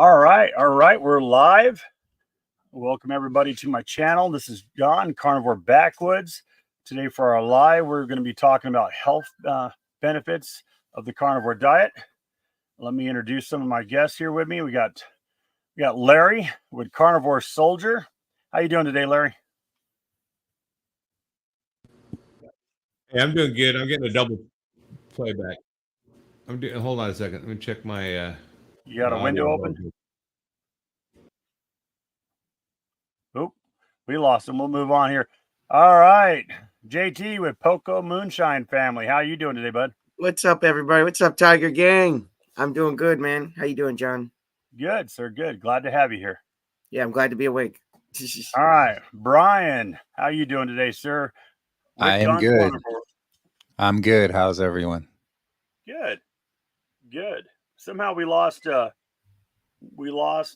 All right, we're live. Welcome everybody to my channel. This is John, Carnivore Backwoods. Today for our live, we're going to be talking about health benefits of the carnivore diet. Let me introduce some of my guests here with me. We got Larry with Carnivore Soldier. How you doing today, Larry? Hey, I'm doing good. I'm getting a double playback. Hold on a second. Let me check my. You got a window open? Oop, we lost him. We'll move on here. All right, JT with Poco Moonshine Family. How you doing today, bud? What's up, everybody? What's up, Tiger Gang? I'm doing good, man. How you doing, John? Good, sir. Good. Glad to have you here. Yeah, I'm glad to be awake. All right, Brian, how you doing today, sir? I am good. I'm good. How's everyone? Good. Somehow we lost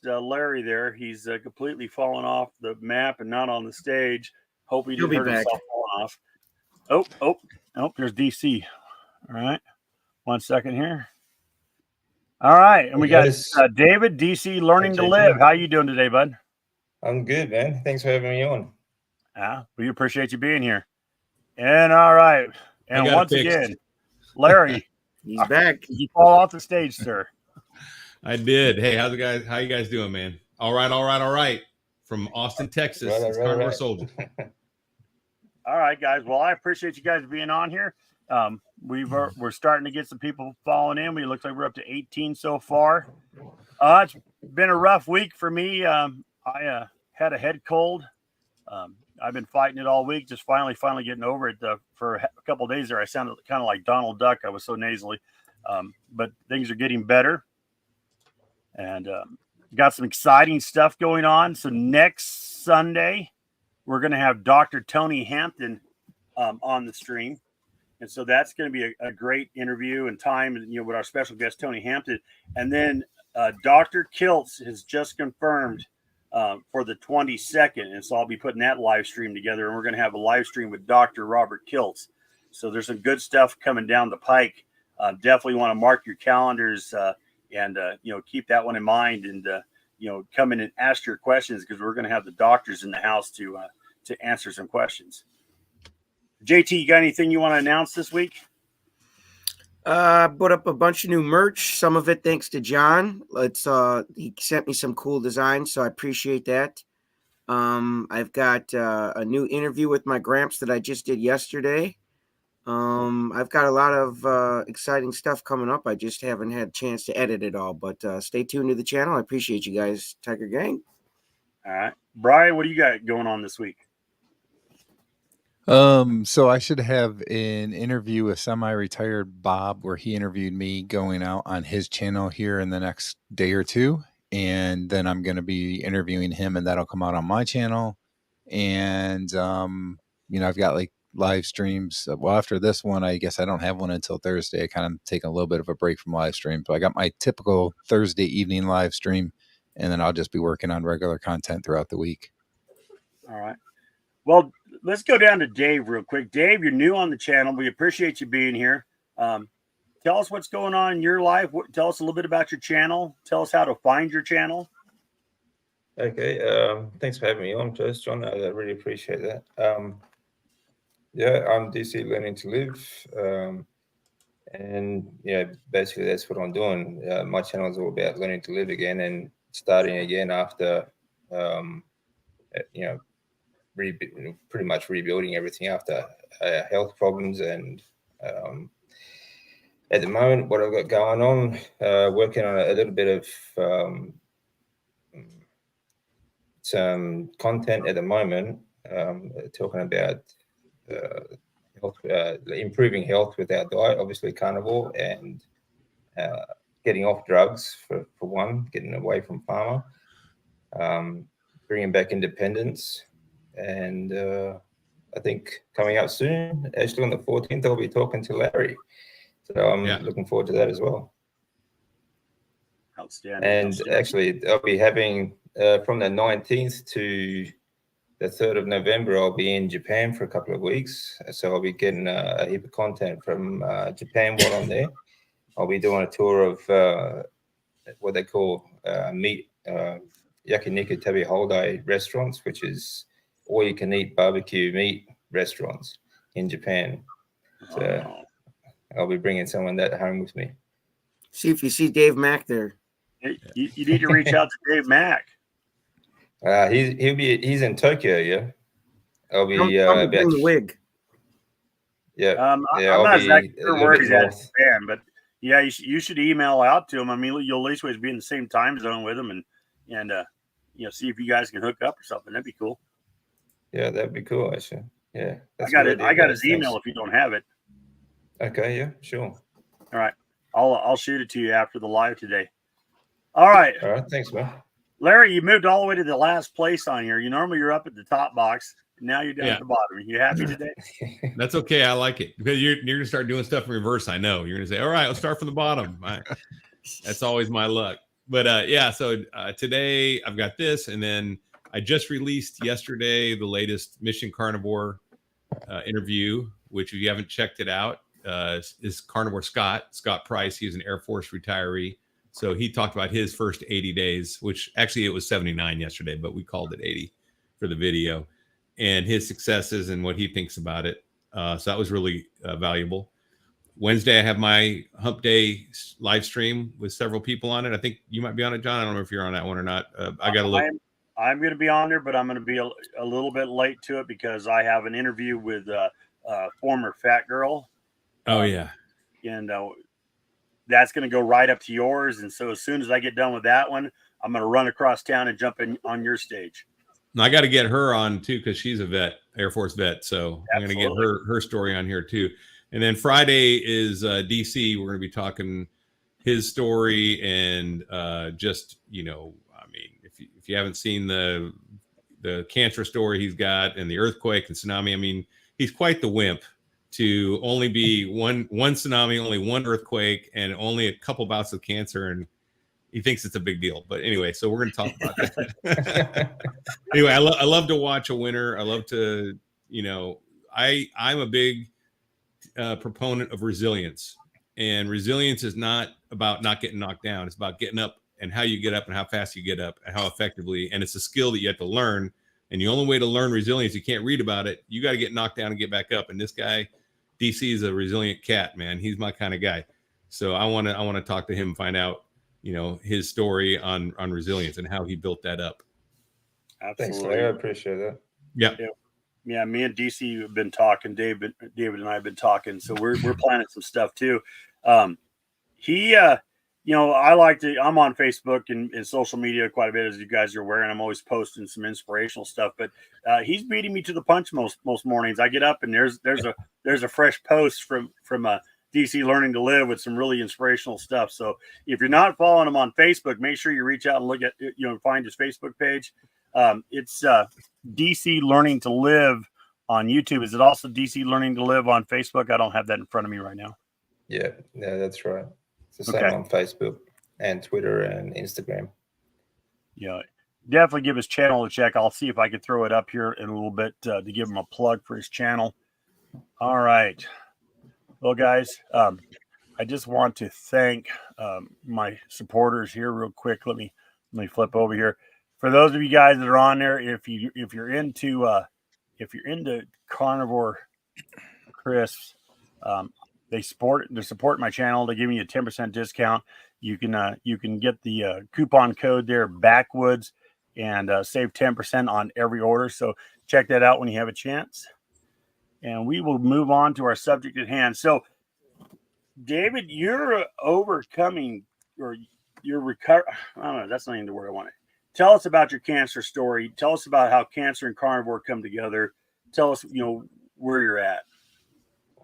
Larry there. He's completely fallen off the map and not on the stage. Hope he didn't hurt himself falling off. Oh, there's DC. All right, 1 second here. All right, and we got David, DC Learning to Live. How you doing today, bud? I'm good, man. Thanks for having me on. We appreciate you being here. And all right, and once again, Larry, he's back. You fall off the stage, sir. I did. Hey, how you guys doing, man? All right. From Austin, Texas, it's Carnivore Soldier. All right, guys. Well, I appreciate you guys being on here. We're starting to get some people falling in. We look like we're up to 18 so far. It's been a rough week for me. I had a head cold. I've been fighting it all week. Just finally getting over it. For a couple of days there, I sounded kind of like Donald Duck. I was so nasally, but things are getting better. And got some exciting stuff going on. So next Sunday, we're going to have Dr. Tony Hampton on the stream. And so that's going to be a great interview and time, with our special guest, Tony Hampton. And then Dr. Kiltz has just confirmed for the 22nd. And so I'll be putting that live stream together. And we're going to have a live stream with Dr. Robert Kiltz. So there's some good stuff coming down the pike. Definitely want to mark your calendars and keep that one in mind, and come in and ask your questions, because we're going to have the doctors in the house to answer some questions. JT, you got anything you want to announce this week? Put up a bunch of new merch. Some of it thanks to John. He sent me some cool designs, so I appreciate that. I've got a new interview with my Gramps that I just did yesterday. I've got a lot of exciting stuff coming up. I just haven't had a chance to edit it all, but stay tuned to the channel. I appreciate you guys, Tiger Gang. All right, Brian, what do you got going on this week? So I should have an interview with semi-retired Bob, where he interviewed me, going out on his channel here in the next day or two. And then I'm going to be interviewing him, and that'll come out on my channel. And, I've got like live streams. Well, after this one, I guess I don't have one until Thursday. I kind of take a little bit of a break from live stream. So I got my typical Thursday evening live stream, and then I'll just be working on regular content throughout the week. All right. Well, let's go down to Dave real quick. Dave, you're new on the channel. We appreciate you being here. Tell us what's going on in your life. Tell us a little bit about your channel. Tell us how to find your channel. Okay. Thanks for having me on first, John. I really appreciate that. I'm DC Learning to Live. And basically that's what I'm doing. My channel is all about learning to live again and starting again after, pretty much rebuilding everything after health problems. And at the moment, what I've got going on, working on a little bit of some content at the moment, talking about health, improving health with our diet, obviously carnivore, and getting off drugs for one, getting away from pharma, bringing back independence. And I think coming up soon, actually on the 14th, I'll be talking to Larry. So I'm looking forward to that as well. Outstanding. And actually, I'll be having from the 19th to the 3rd of November, I'll be in Japan for a couple of weeks. So I'll be getting a heap of content from Japan while I'm there. I'll be doing a tour of what they call meat yakiniku tabi holiday restaurants, which is all you can eat barbecue meat restaurants in Japan. So I'll be bringing someone that home with me. See if you see Dave Mack there. You need to reach out to Dave Mack. He's in Tokyo. Yeah, I'll be Come bring about the wig. yeah. I'm I'll not be exactly a sure little where bit he's at in north. Japan, but yeah, you should email out to him. I mean, you'll at least be in the same time zone with him, and see if you guys can hook up or something. That'd be cool. Yeah, that'd be cool, actually. Yeah, I got his email if you don't have it. Okay, yeah, sure. All right, I'll shoot it to you after the live today. All right, Thanks, man. Larry, you moved all the way to the last place on here. You're up at the top box. Now you're down at the bottom. Are you happy today? That's okay. I like it because you're going to start doing stuff in reverse. I know you're going to say, all right, let's start from the bottom. That's always my luck. But so today I've got this, and then I just released yesterday the latest Mission Carnivore interview, which if you haven't checked it out, is Carnivore Scott Price. He's an Air Force retiree. So he talked about his first 80 days, which actually it was 79 yesterday, but we called it 80 for the video, and his successes and what he thinks about it. So that was really valuable. Wednesday, I have my Hump Day live stream with several people on it. I think you might be on it, John. I don't know if you're on that one or not. I got to look. I'm going to be on there, but I'm going to be a little bit late to it because I have an interview with a former fat girl. Oh, yeah. And that's going to go right up to yours. And so as soon as I get done with that one, I'm going to run across town and jump in on your stage. I got to get her on too, because she's a vet, Air Force vet. So I'm going to get her story on here too. And then Friday is DC. We're going to be talking his story and just, I mean, if you haven't seen the cancer story he's got and the earthquake and tsunami, I mean, he's quite the wimp to only be one tsunami, only one earthquake, and only a couple bouts of cancer, and he thinks it's a big deal. But anyway, so we're going to talk about that. Anyway, I love to watch a winner. I love to, I'm a big proponent of resilience, and resilience is not about not getting knocked down. It's about getting up and how you get up and how fast you get up and how effectively. And it's a skill that you have to learn. And the only way to learn resilience, you can't read about it. You got to get knocked down and get back up. And this guy, DC, is a resilient cat, man. He's my kind of guy. So I want to talk to him and find out, his story on resilience and how he built that up. Absolutely. Thanks, Larry. I appreciate that. Yeah. Me and DC have been talking. David and I have been talking. So we're planning some stuff too. I'm on Facebook and social media quite a bit, as you guys are aware, and I'm always posting some inspirational stuff. But he's beating me to the punch most mornings. I get up and there's a fresh post from DC Learning to Live with some really inspirational stuff. So if you're not following him on Facebook, make sure you reach out and look at find his Facebook page. It's DC Learning to Live on YouTube. Is it also DC Learning to Live on Facebook? I don't have that in front of me right now. Yeah, that's right. It's the same on Facebook and Twitter and Instagram. Yeah, definitely give his channel a check. I'll see if I can throw it up here in a little bit to give him a plug for his channel. All right. Well, guys, I just want to thank my supporters here real quick. Let me flip over here. For those of you guys that are on there, if you're into carnivore crisps, they're supporting my channel. They give me a 10% discount. You can get the coupon code there, Backwoods, and save 10% on every order. So check that out when you have a chance. And we will move on to our subject at hand. So, David, you're overcoming, or you're recovering. I don't know. That's not even the word I wanted. Tell us about your cancer story. Tell us about how cancer and carnivore come together. Tell us, where you're at.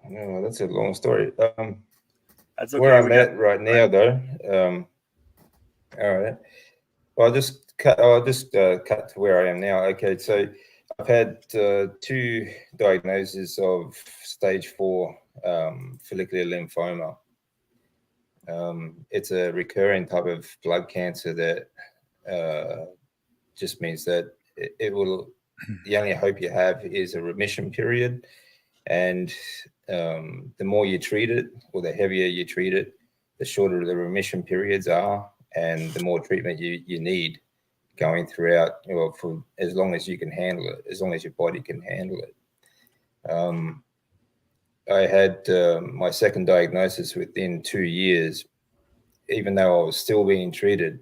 Oh, that's a long story. That's okay. Where I'm at right now, though. All right. Well, I'll just cut to where I am now. Okay, so I've had 2 diagnoses of stage 4 follicular lymphoma. It's a recurring type of blood cancer that just means that it will. The only hope you have is a remission period, and the more you treat it, or the heavier you treat it, the shorter the remission periods are. and the more treatment you need going throughout, well, for as long as you can handle it, as long as your body can handle it. I had my second diagnosis within 2 years, even though I was still being treated.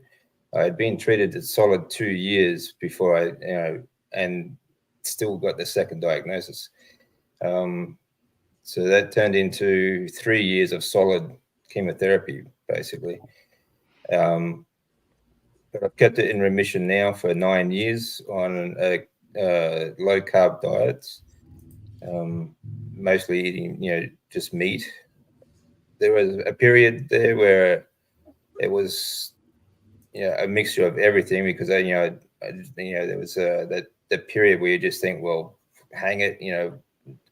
I had been treated a solid 2 years before and still got the second diagnosis. So that turned into 3 years of solid chemotherapy, basically. But I've kept it in remission now for 9 years on low carb diets, mostly eating, just meat. There was a period there where it was, a mixture of everything, because there was that period where you just think, well, hang it,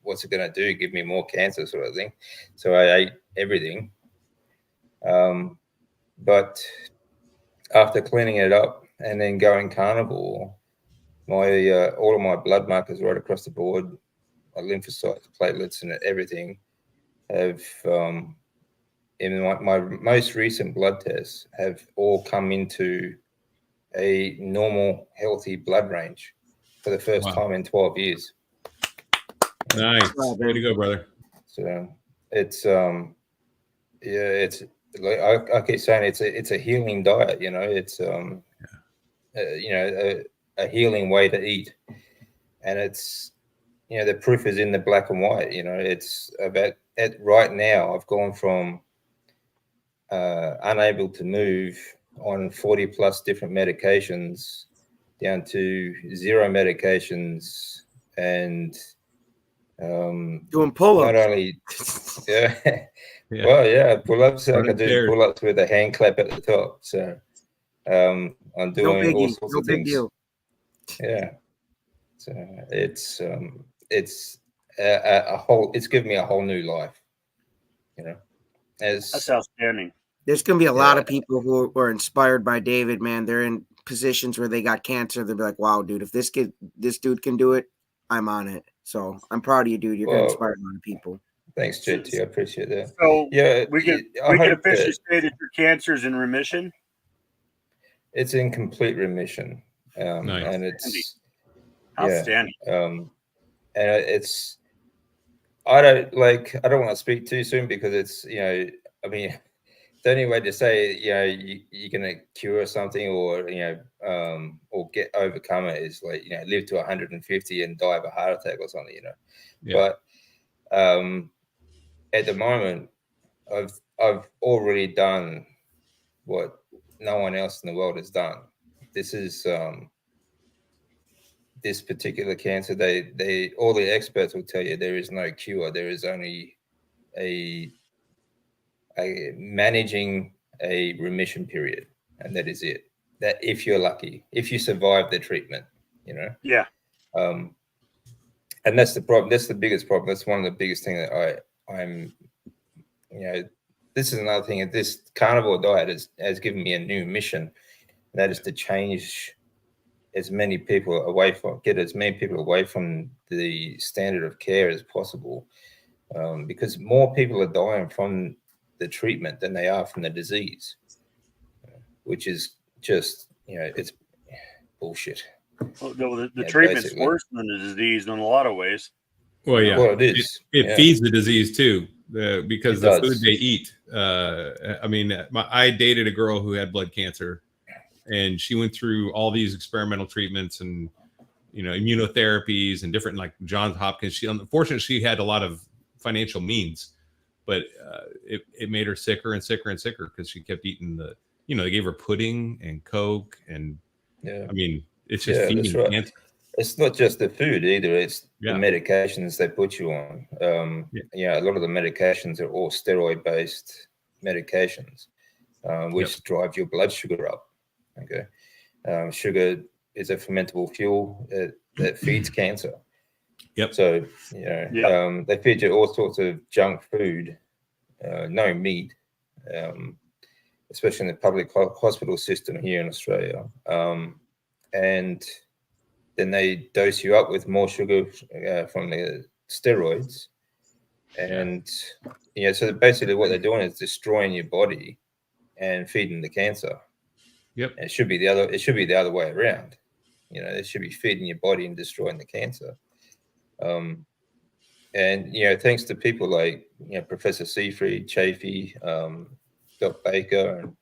what's it going to do? Give me more cancer, sort of thing. So I ate everything. But after cleaning it up and then going carnivore, all of my blood markers right across the board, my lymphocytes, platelets, and everything have, in my most recent blood tests, have all come into a normal, healthy blood range for the first time in 12 years. Nice. Way to go, brother. So it's it's like I keep saying, it's a healing diet. It's a healing way to eat, and it's the proof is in the black and white. It's about right now. I've gone from unable to move on 40 plus different medications down to 0 medications and doing pull-ups. Not only, well, yeah, pull-ups. I can do pull-ups with a hand clap at the top. So I'm doing all sorts of things. Deal. Yeah. So it's a whole. It's given me a whole new life. That's outstanding. There's going to be a lot of people who are inspired by David, man. They're in positions where they got cancer. They'll be like, wow, dude, if this dude can do it, I'm on it. So I'm proud of you, dude. You're going to inspire a lot of people. Thanks, JT. I appreciate that. So we can officially say that your cancer is in remission? It's in complete remission. Nice. And it's outstanding. And it's, I don't want to speak too soon, because it's, the only way to say, you're going to cure something or overcome it is live to 150 and die of a heart attack or something, But at the moment, I've already done what no one else in the world has done. This is this particular cancer. All the experts will tell you there is no cure. There is only a managing a remission period, and that is it. That if you're lucky, if you survive the treatment, Yeah. And that's the problem. That's the biggest problem. That's one of the biggest things that I'm. This is another thing. This carnivore diet has given me a new mission, and that is to change as many people get as many people away from the standard of care as possible, because more people are dying from the treatment than they are from the disease, which is just, it's bullshit. Well, the treatment's worse than the disease in a lot of ways. Well, yeah. Well, it is. It feeds the disease too, because the food they eat. I dated a girl who had blood cancer, and she went through all these experimental treatments and immunotherapies and different, like Johns Hopkins. Unfortunately, she had a lot of financial means, but it made her sicker and sicker and sicker because she kept eating they gave her pudding and Coke, and it's just feeding cancer. It's not just the food either. It's the medications they put you on. A lot of the medications are all steroid-based medications, which drive your blood sugar up. Okay, sugar is a fermentable fuel that feeds cancer. Yep. So they feed you all sorts of junk food, no meat, especially in the public hospital system here in Australia. And then they dose you up with more sugar from the steroids. And, so basically what they're doing is destroying your body and feeding the cancer. Yep. It should be the other. It should be the other way around. You know, it should be feeding your body and destroying the cancer. And you know, thanks to people like Professor Seafried, Chafee, Doc Baker,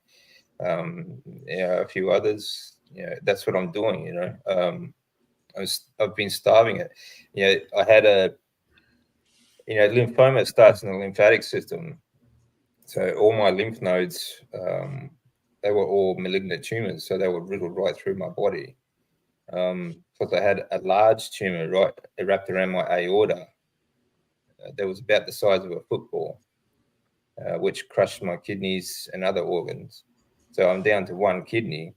and a few others. That's what I'm doing. I've been starving it. I had a lymphoma starts in the lymphatic system, so all my lymph nodes they were all malignant tumors, so they were riddled right through my body. Plus, I had a large tumor wrapped around my aorta. That was about the size of a football, which crushed my kidneys and other organs. So I'm down to one kidney.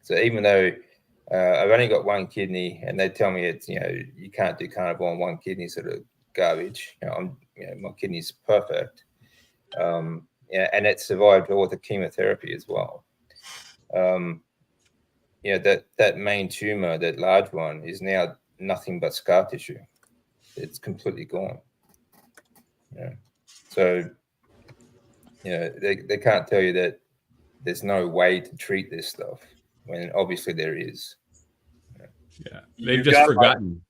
So even though I've only got one kidney, and they tell me it's you can't do carnivore on one kidney, sort of garbage. My kidney's perfect, and it survived all the chemotherapy as well. That main tumor, that large one, is now nothing but scar tissue. It's completely gone. So they can't tell you that there's no way to treat this stuff when obviously there is. Yeah, they've just forgotten.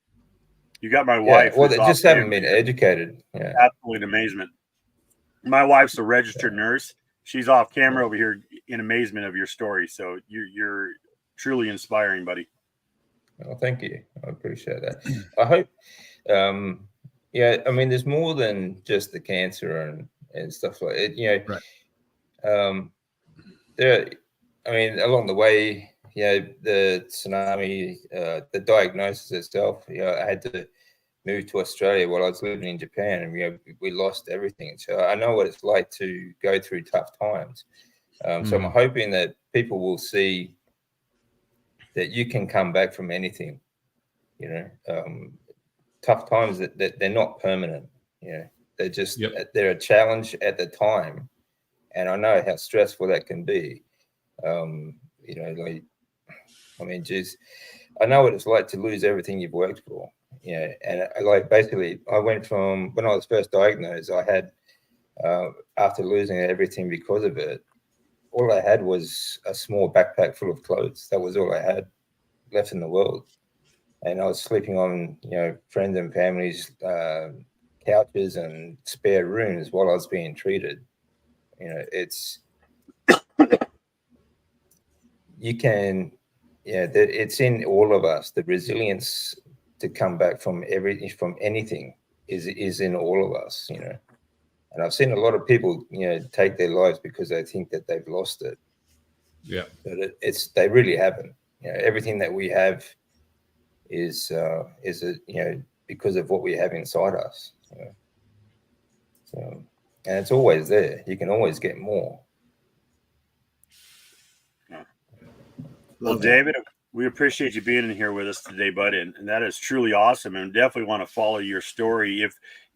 You got my wife. Well, they just haven't been educated. Yeah, absolute amazement. My wife's a registered nurse. She's off camera over here in amazement of your story. So you're truly inspiring, buddy. Well, thank you. I appreciate that. I hope. I mean, there's more than just the cancer and stuff like it. Right. Along the way, the tsunami, the diagnosis itself, I had to move to Australia while I was living in Japan, and we lost everything. So I know what it's like to go through tough times. So I'm hoping that people will see that you can come back from anything. Tough times that they're not permanent. They're just they're a challenge at the time, and I know how stressful that can be. I know what it's like to lose everything you've worked for. And basically, I went from when I was first diagnosed, I had after losing everything because of it, all I had was a small backpack full of clothes. That was all I had left in the world. And I was sleeping on, friends and family's couches and spare rooms while I was being treated. It's in all of us. The resilience to come back from anything is in all of us. And I've seen a lot of people, take their lives because they think that they've lost it. Yeah, but they really haven't. Everything that we have is because of what we have inside us. So, and it's always there. You can always get more. Well, David, we appreciate you being in here with us today, bud, and that is truly awesome. And definitely want to follow your story.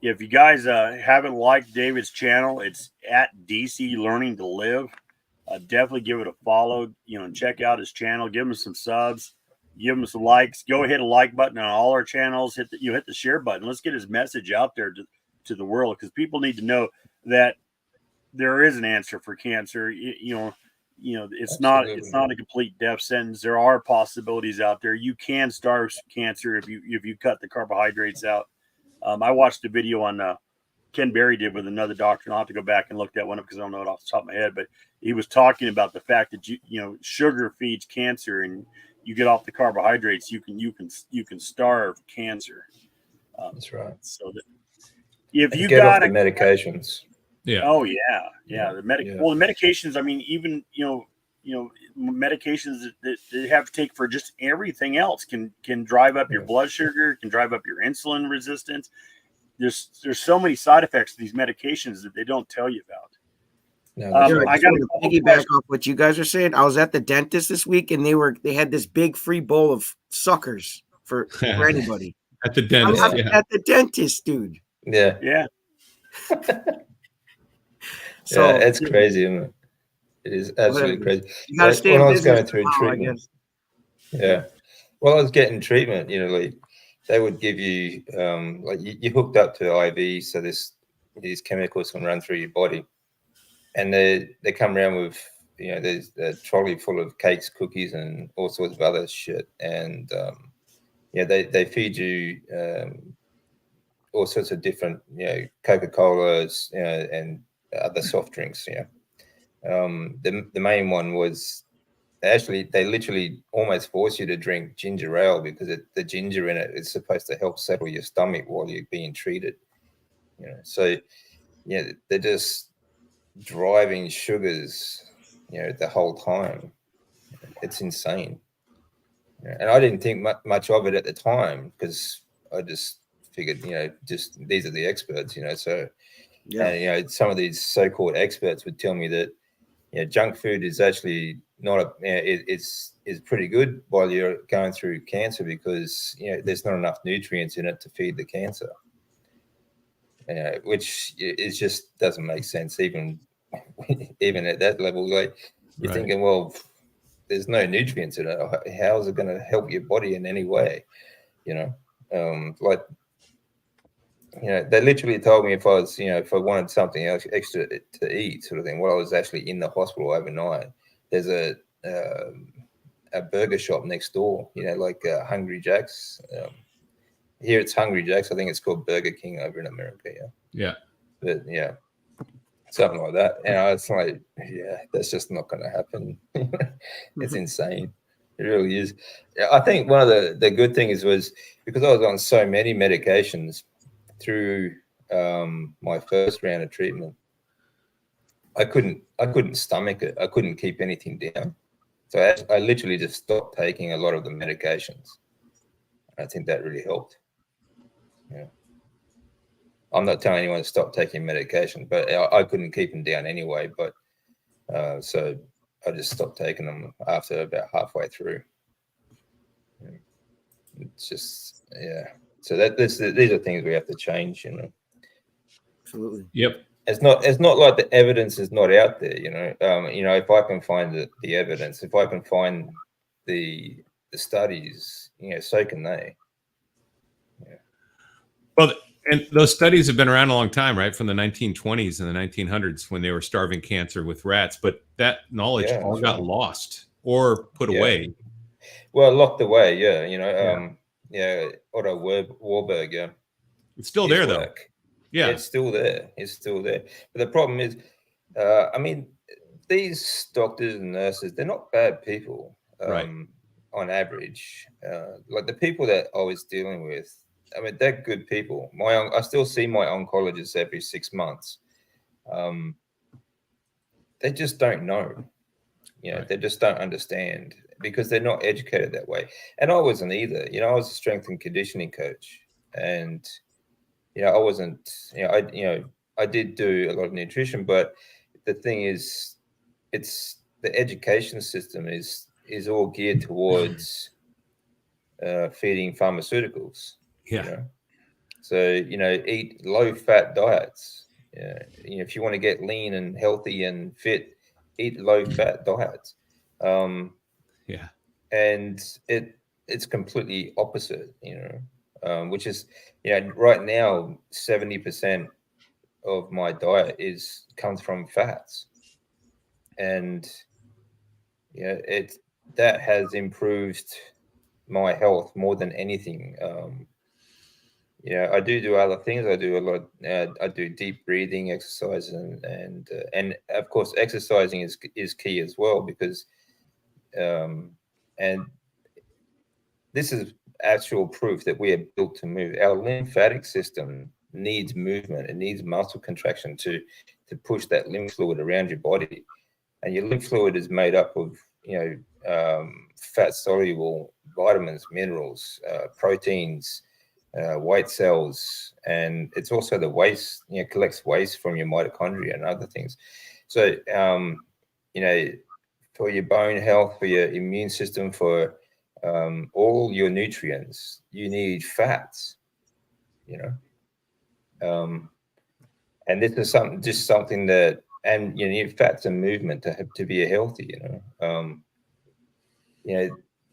If you guys haven't liked David's channel, it's at DC Learning to Live. Definitely give it a follow. And check out his channel. Give him some subs. Give him some likes. Go hit a like button on all our channels. Hit the share button. Let's get his message out there to the world, because people need to know that there is an answer for cancer. It's not a complete death sentence. There are possibilities out there. You can starve cancer if you cut the carbohydrates out. I watched a video on Ken Berry did with another doctor, and I'll have to go back and look that one up because I don't know it off the top of my head. But he was talking about the fact that sugar feeds cancer, and you get off the carbohydrates, you can starve cancer. That's right. So that if you get off the medications. Yeah. Oh yeah. The medications. I mean, even medications that they have to take for just everything else can drive up your blood sugar, can drive up your insulin resistance. There's so many side effects to these medications that they don't tell you about. I got to piggyback off what you guys are saying. I was at the dentist this week, and they had this big free bowl of suckers for anybody. At the dentist, at the dentist, dude. Yeah. So it's crazy, isn't it? It is absolutely crazy. You gotta stay when in I was going business through somehow, I treatment, guess. while I was getting treatment, they would give you you hooked up to IV, so these chemicals can run through your body, and they come around with there's a trolley full of cakes, cookies, and all sorts of other shit. And they feed you all sorts of different, Coca-Colas, and other soft drinks. The main one was actually they literally almost force you to drink ginger ale because the ginger in it is supposed to help settle your stomach while you're being treated. So they're just driving sugars, the whole time. It's insane. And I didn't think much of it at the time because I just figured, just these are the experts, So, and, some of these so-called experts would tell me that, junk food is actually not it's pretty good while you're going through cancer because, there's not enough nutrients in it to feed the cancer. Which it just doesn't make sense, even at that level. Like you're thinking, well, there's no nutrients in it. How is it going to help your body in any way? They literally told me if I wanted something else extra to eat, sort of thing. While I was actually in the hospital overnight, there's a burger shop next door. Like Hungry Jack's. Here it's Hungry Jack's. I think it's called Burger King over in America. Yeah. But something like that. It's like, that's just not going to happen. It's insane. It really is. I think one of the good things was because I was on so many medications through my first round of treatment, I couldn't stomach it. I couldn't keep anything down. So I literally just stopped taking a lot of the medications. I think that really helped. I'm not telling anyone to stop taking medication, but I couldn't keep them down anyway. But so I just stopped taking them after about halfway through. It's just, So these are things we have to change, Absolutely. Yep. It's not like the evidence is not out there, if I can find the evidence, if I can find the studies, so can they. Well, and those studies have been around a long time, right? From the 1920s and the 1900s when they were starving cancer with rats, but that knowledge all got lost or put away. Well, locked away, Otto Warburg, it's still there though. Yeah, it's still there. But the problem is, these doctors and nurses, they're not bad people, right? On average. Like the people that I was dealing with, they're good people. I still see my oncologist every 6 months. They just don't know. They just don't understand because they're not educated that way. And I wasn't either. I was a strength and conditioning coach, and I wasn't. I did do a lot of nutrition, but the thing is, it's the education system is all geared towards feeding pharmaceuticals. So eat low-fat diets. If you want to get lean and healthy and fit, eat low-fat diets. And it's completely opposite. Which is right now 70% of my diet comes from fats, and that has improved my health more than anything. I do other things. I do a lot. I do deep breathing exercise, and of course exercising is key as well because and this is actual proof that we are built to move. Our lymphatic system needs movement. It needs muscle contraction to push that lymph fluid around your body, and your lymph fluid is made up of fat soluble vitamins, minerals, proteins, white cells, and it's also the waste, collects waste from your mitochondria and other things. So, for your bone health, for your immune system, for all your nutrients, you need fats, and this is something that, and you need fats and movement to be healthy,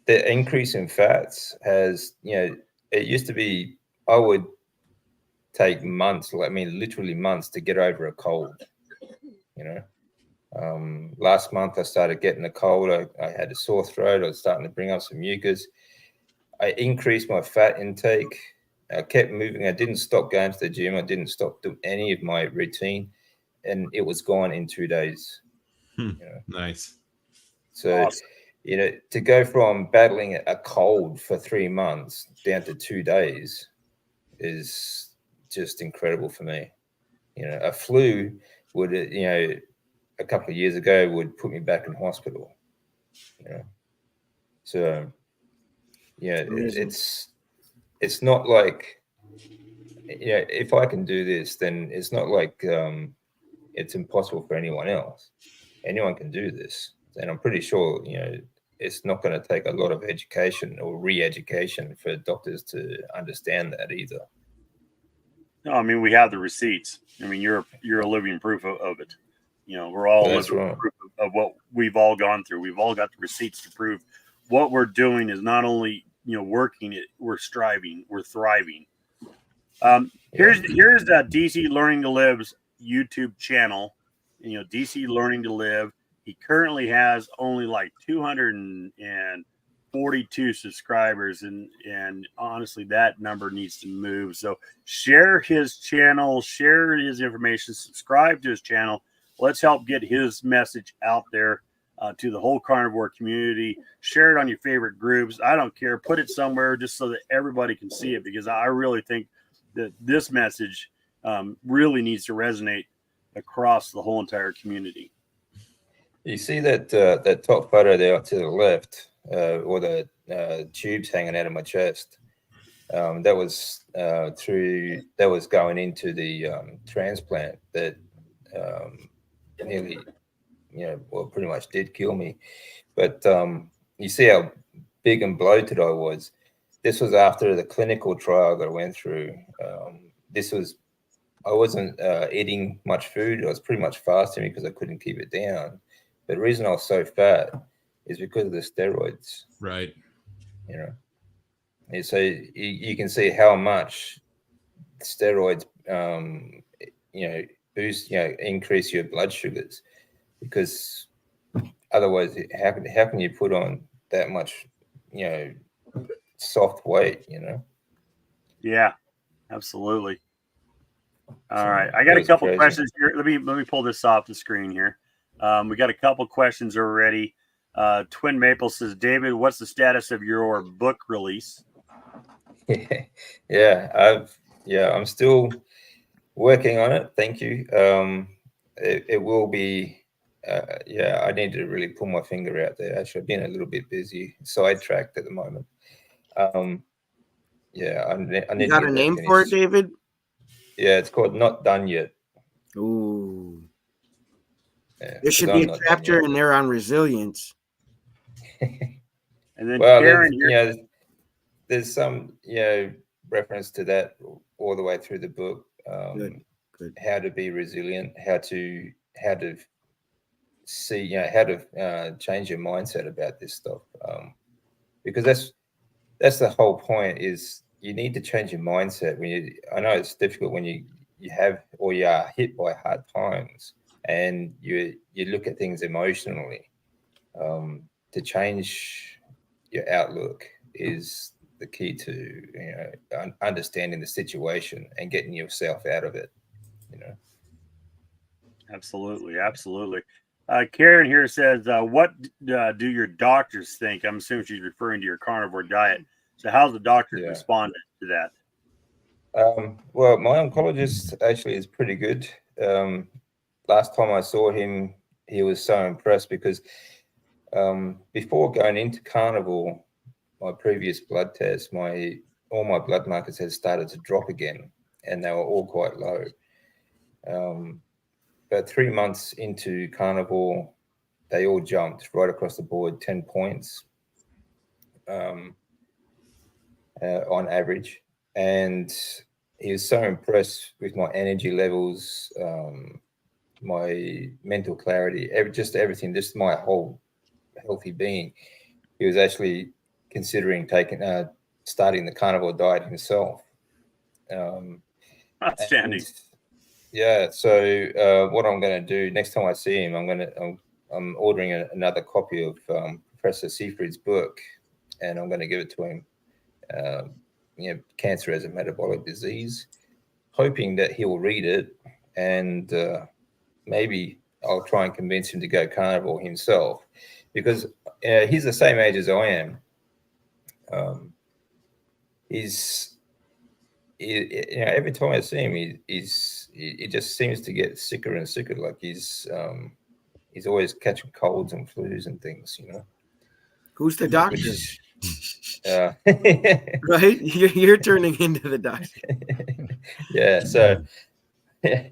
the increase in fats has, it used to be, I would take months, literally months to get over a cold, Last month, I started getting a cold. I had a sore throat. I was starting to bring up some mucus. I increased my fat intake. I kept moving. I didn't stop going to the gym. I didn't stop doing any of my routine, and it was gone in 2 days. Nice. So, Awesome. To go from battling a cold for 3 months down to 2 days is just incredible for me. A flu would, a couple of years ago would put me back in hospital. So, it's not like, if I can do this, then it's not like it's impossible for anyone else. Anyone can do this. And I'm pretty sure, it's not going to take a lot of education or re-education for doctors to understand that either. No, I mean, we have the receipts. I mean, you're a living proof of it. We're all living proof of what we've all gone through. We've all got the receipts to prove what we're doing is not only working. We're striving. We're thriving. Here's DC Learning to Live's YouTube channel. DC Learning to Live. He currently has only like 242 subscribers, and honestly, that number needs to move. So share his channel, share his information, subscribe to his channel. Let's help get his message out there to the whole carnivore community. Share it on your favorite groups. I don't care. Put it somewhere just so that everybody can see it, because I really think that this message really needs to resonate across the whole entire community. You see that top photo there to the left, or the tubes hanging out of my chest. That was going into the transplant that nearly, pretty much did kill me. But you see how big and bloated I was. This was after the clinical trial that I went through. I wasn't eating much food. I was pretty much fasting because I couldn't keep it down. But the reason I was so fat is because of the steroids. Right. And so you can see how much steroids, boost, increase your blood sugars, because otherwise, how can you put on that much, soft weight, Yeah, absolutely. All right. I got a couple questions here. Let me pull this off the screen here. We got a couple questions already. Twin Maple says, David, what's the status of your book release? I'm still working on it. Thank you. It will be, I need to really pull my finger out there. Actually, I've been a little bit busy, sidetracked at the moment. I need. You got a name for it, David? Yeah, it's called Not Done Yet. Ooh. Yeah, there should be a chapter in there on resilience. And then Karen here. There's some reference to that all the way through the book. Good. How to be resilient, how to see, how to change your mindset about this stuff. Because that's the whole point, is you need to change your mindset. I know it's difficult when you have, or you are hit by hard times, and you look at things emotionally. To change your outlook is the key to understanding the situation and getting yourself out of it. Absolutely. Karen here says, what do your doctors think? I'm assuming she's referring to your carnivore diet. So how's the doctor responded to that? Well, my oncologist actually is pretty good. Last time I saw him, he was so impressed because before going into carnivore, my previous blood test, all my blood markers had started to drop again, and they were all quite low. But 3 months into carnivore, they all jumped right across the board, 10 points on average. And he was so impressed with my energy levels, my mental clarity, everything, just my whole healthy being. He was actually considering starting the carnivore diet himself. Outstanding. Yeah. So what I'm going to do next time I see him, I'm ordering another copy of Professor Seyfried's book, and I'm going to give it to him. Cancer as a metabolic disease, hoping that he will read it, and maybe I'll try and convince him to go carnivore himself, because he's the same age as I am. Every time I see him, he just seems to get sicker and sicker. Like he's always catching colds and flus and things. Who's the doctor? Right? You're turning into the doctor. Yeah. So, hopefully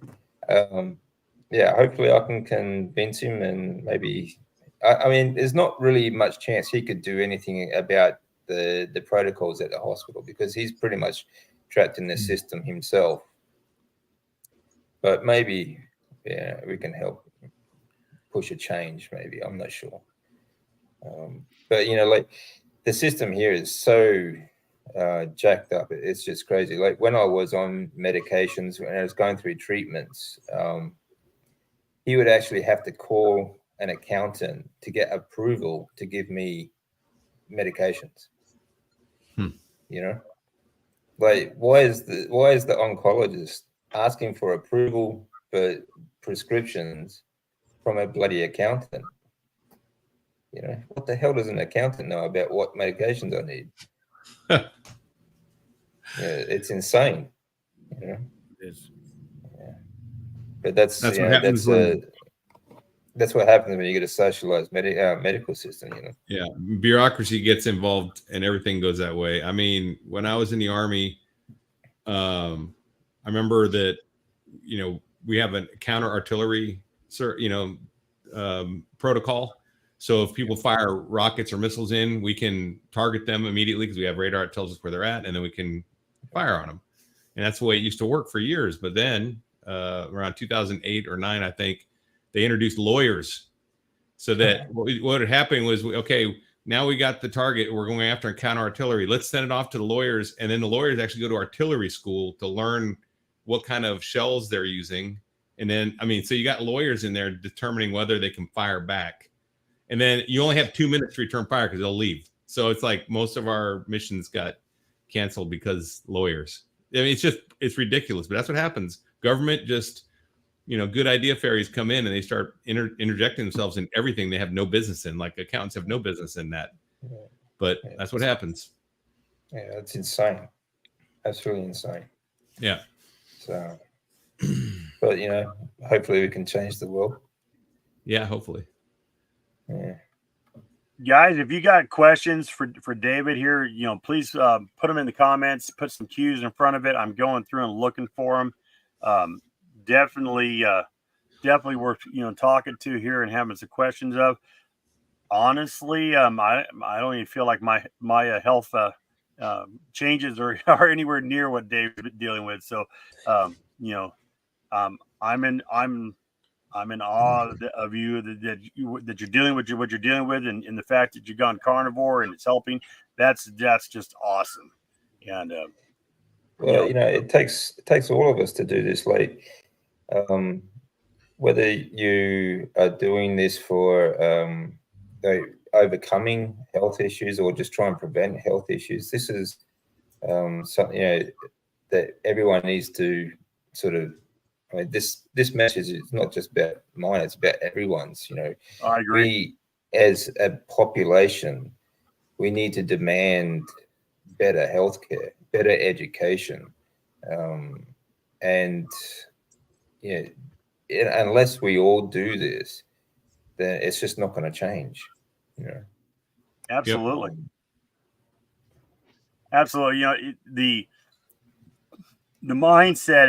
I can convince him, and maybe, I mean, there's not really much chance he could do anything about the protocols at the hospital, because he's pretty much trapped in the system himself. But maybe, we can help push a change. Maybe, I'm not sure. But like the system here is so jacked up. It's just crazy. Like when I was on medications, when I was going through treatments, he would actually have to call an accountant to get approval to give me medications. Like why is the oncologist asking for approval for prescriptions from a bloody accountant? What the hell does an accountant know about what medications I need? It's insane. It is. Yeah. But that's what happens that's what happens when you get a socialized medical system. Yeah, bureaucracy gets involved and everything goes that way. I mean, when I was in the Army, I remember that we have a counter artillery protocol. So if people fire rockets or missiles in, we can target them immediately because we have radar that tells us where they're at, and then we can fire on them. And that's the way it used to work for years. But then around 2008 or 9, I think, they introduced lawyers, so that what had happened was, okay, now we got the target, we're going after counter artillery. Let's send it off to the lawyers, and then the lawyers actually go to artillery school to learn what kind of shells they're using. And then, so you got lawyers in there determining whether they can fire back. And then you only have 2 minutes to return fire because they'll leave. So it's like most of our missions got canceled because lawyers. I mean, it's ridiculous, but that's what happens. Government just, good idea fairies come in and they start interjecting themselves in everything they have no business in. Like accountants have no business in that. But that's what happens. Yeah, it's insane. Absolutely insane. Yeah. So, but hopefully we can change the world. Yeah, hopefully. Yeah. Guys, if you got questions for David here, please put them in the comments. Put some cues in front of it. I'm going through and looking for them. Definitely worth talking to here and having some questions of. Honestly, I don't even feel like my health changes are anywhere near what Dave's dealing with. So, I'm in awe of you that you're dealing with what you're dealing with, and the fact that you've gone carnivore and it's helping. That's just awesome. And it takes all of us to do this. Like, whether you are doing this for overcoming health issues or just trying to prevent health issues, this is something that everyone needs to sort of. I mean, this message is not just about mine; it's about everyone's. I agree. We, as a population, we need to demand better healthcare, better education, and unless we all do this, then it's just not going to change. Absolutely. Yep. Absolutely. The mindset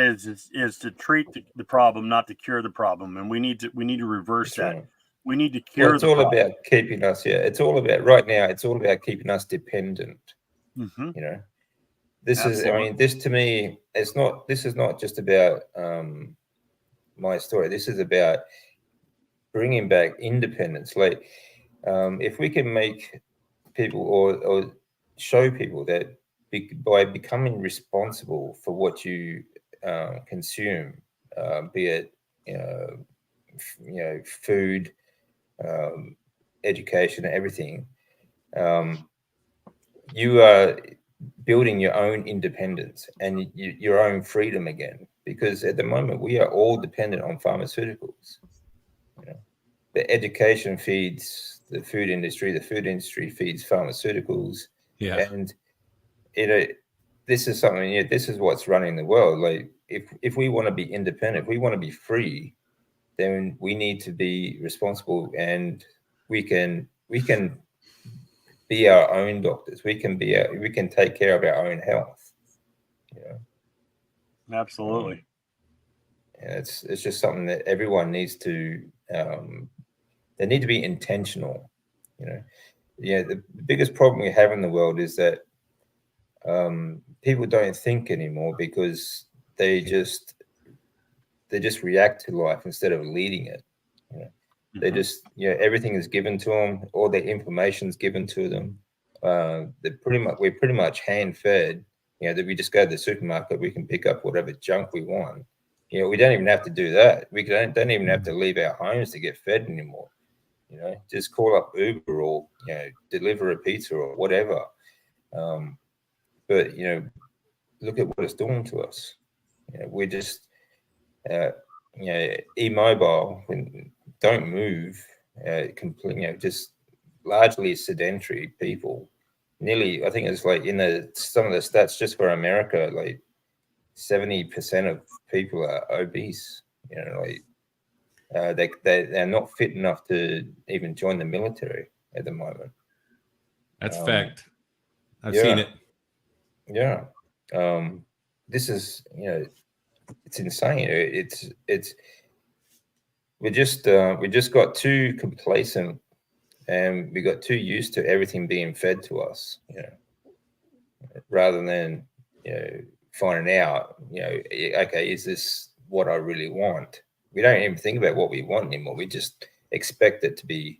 is to treat the problem, not to cure the problem, and we need to reverse that. Right. We need to cure. It's all about keeping us. Yeah, it's all about right now. It's all about keeping us dependent. Mm-hmm. This Absolutely. Is. I mean, this to me, it's not. This is not just about my story. This is about bringing back independence. Like, if we can make people or show people that by becoming responsible for what you consume, be it food, education, everything. You are building your own independence and your own freedom again, because at the moment we are all dependent on pharmaceuticals. The education feeds the food industry, the food industry feeds pharmaceuticals. Yeah. And this is something, this is what's running the world. Like if we want to be independent, if we want to be free, then we need to be responsible, and we can be our own doctors. We can take care of our own health. Absolutely. And it's just something that everyone needs to. They need to be intentional. The biggest problem we have in the world is that people don't think anymore, because they just react to life instead of leading it. They just, everything is given to them. All their information is given to them. We're pretty much hand fed. That we just go to the supermarket, we can pick up whatever junk we want. We don't even have to do that. We don't even have to leave our homes to get fed anymore. Just call up Uber or deliver a pizza or whatever. But look at what it's doing to us. We're just immobile, don't move, completely, just largely sedentary people. Nearly, I think it's like some of the stats just for America, like 70% of people are obese. They're not fit enough to even join the military at the moment. That's fact. I've seen it. Yeah. This is, it's insane. We just got too complacent, and we got too used to everything being fed to us, rather than, finding out, okay, is this what I really want? We don't even think about what we want anymore. We just expect it to be,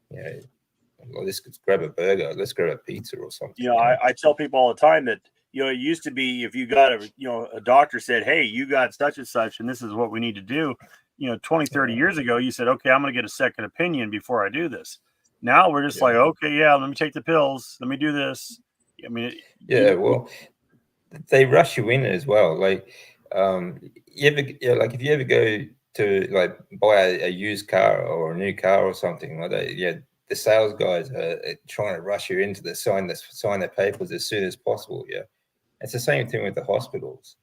well, let's grab a burger, let's grab a pizza or something. I tell people all the time that, it used to be if you got a doctor said, hey, you got such and such, and this is what we need to do. 20, 30 years ago, you said, okay, I'm going to get a second opinion before I do this. Now we're just like, okay, yeah, let me take the pills. Let me do this. I mean, well, they rush you in as well. Like, if you ever go to like buy a used car or a new car or something like that, the sales guys are trying to rush you into sign the papers as soon as possible. Yeah, it's the same thing with the hospitals.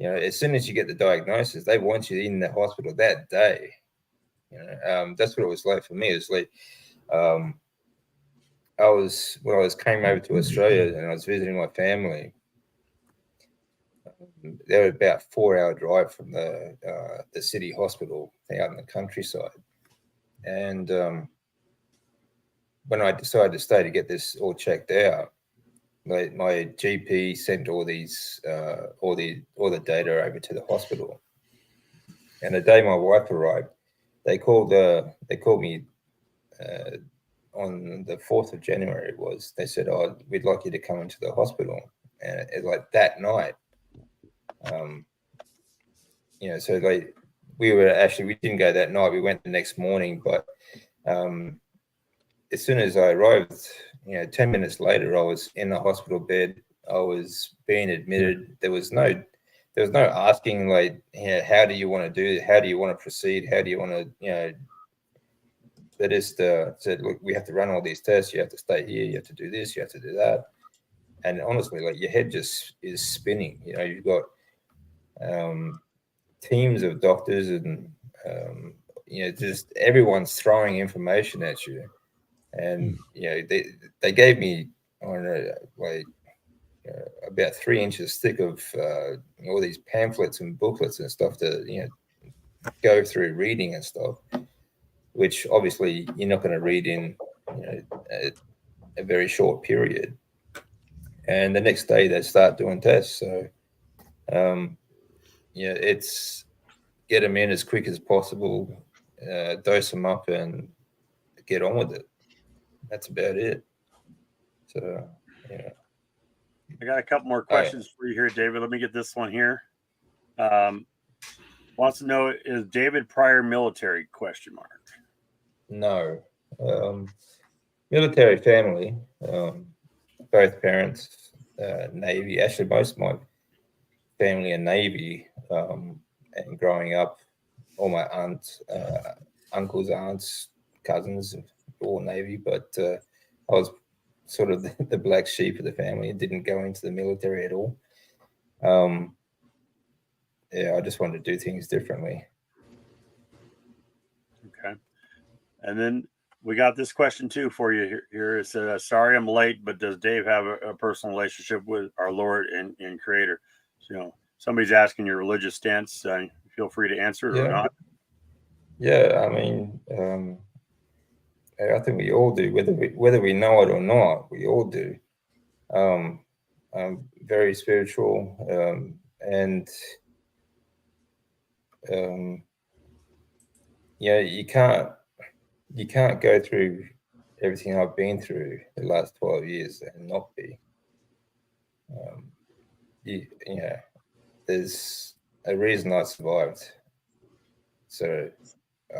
As soon as you get the diagnosis, they want you in the hospital that day. That's what it was like for me. It's like when I came over to Australia and I was visiting my family. They were about a 4-hour drive from the city hospital out in the countryside, and when I decided to stay to get this all checked out, my GP sent all the data over to the hospital. And the day my wife arrived, they called me on the 4th of January. It was. They said, "Oh, we'd like you to come into the hospital," and like that night. So like we didn't go that night. We went the next morning, but as soon as I arrived, 10 minutes later, I was in the hospital bed. I was being admitted. There was no asking like, how do you want to do it? How do you want to proceed? How do you want to, they just said, look, we have to run all these tests. You have to stay here. You have to do this. You have to do that. And honestly, like your head just is spinning. You've got teams of doctors and, just everyone's throwing information at you. And they gave me about 3 inches thick of all these pamphlets and booklets and stuff to go through reading and stuff, which obviously you're not going to read in a very short period. And the next day they start doing tests. So it's get them in as quick as possible, dose them up, and get on with it. That's about it. So, I got a couple more questions for you here, David. Let me get this one here. Wants to know, is David Pryor military? ? No. Military family. Both parents, Navy. Actually, most of my family are Navy. And growing up, all my aunts, uncles, aunts, cousins, all Navy. But I was sort of the black sheep of the family and didn't go into the military at all. Yeah, I just wanted to do things differently. Okay. And then we got this question too for you here. It says, sorry I'm late, but does Dave have a personal relationship with our Lord and Creator? So, somebody's asking your religious stance. Feel free to answer it or not. Yeah, I mean, I think we all do, whether we know it or not. We all do. I'm very spiritual, and you can't go through everything I've been through the last 12 years and not be. There's a reason I survived. So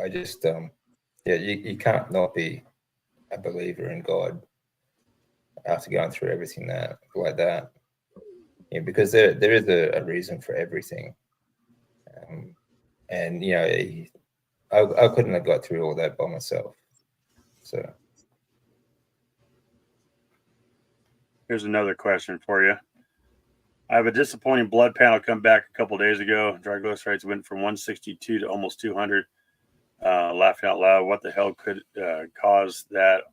I just, you can't not be a believer in God after going through everything like that. Yeah, because there is a reason for everything. And I couldn't have got through all that by myself. So here's another question for you. I have a disappointing blood panel come back a couple days ago. Triglycerides went from 162 to almost 200. Laughing out loud, what the hell could cause that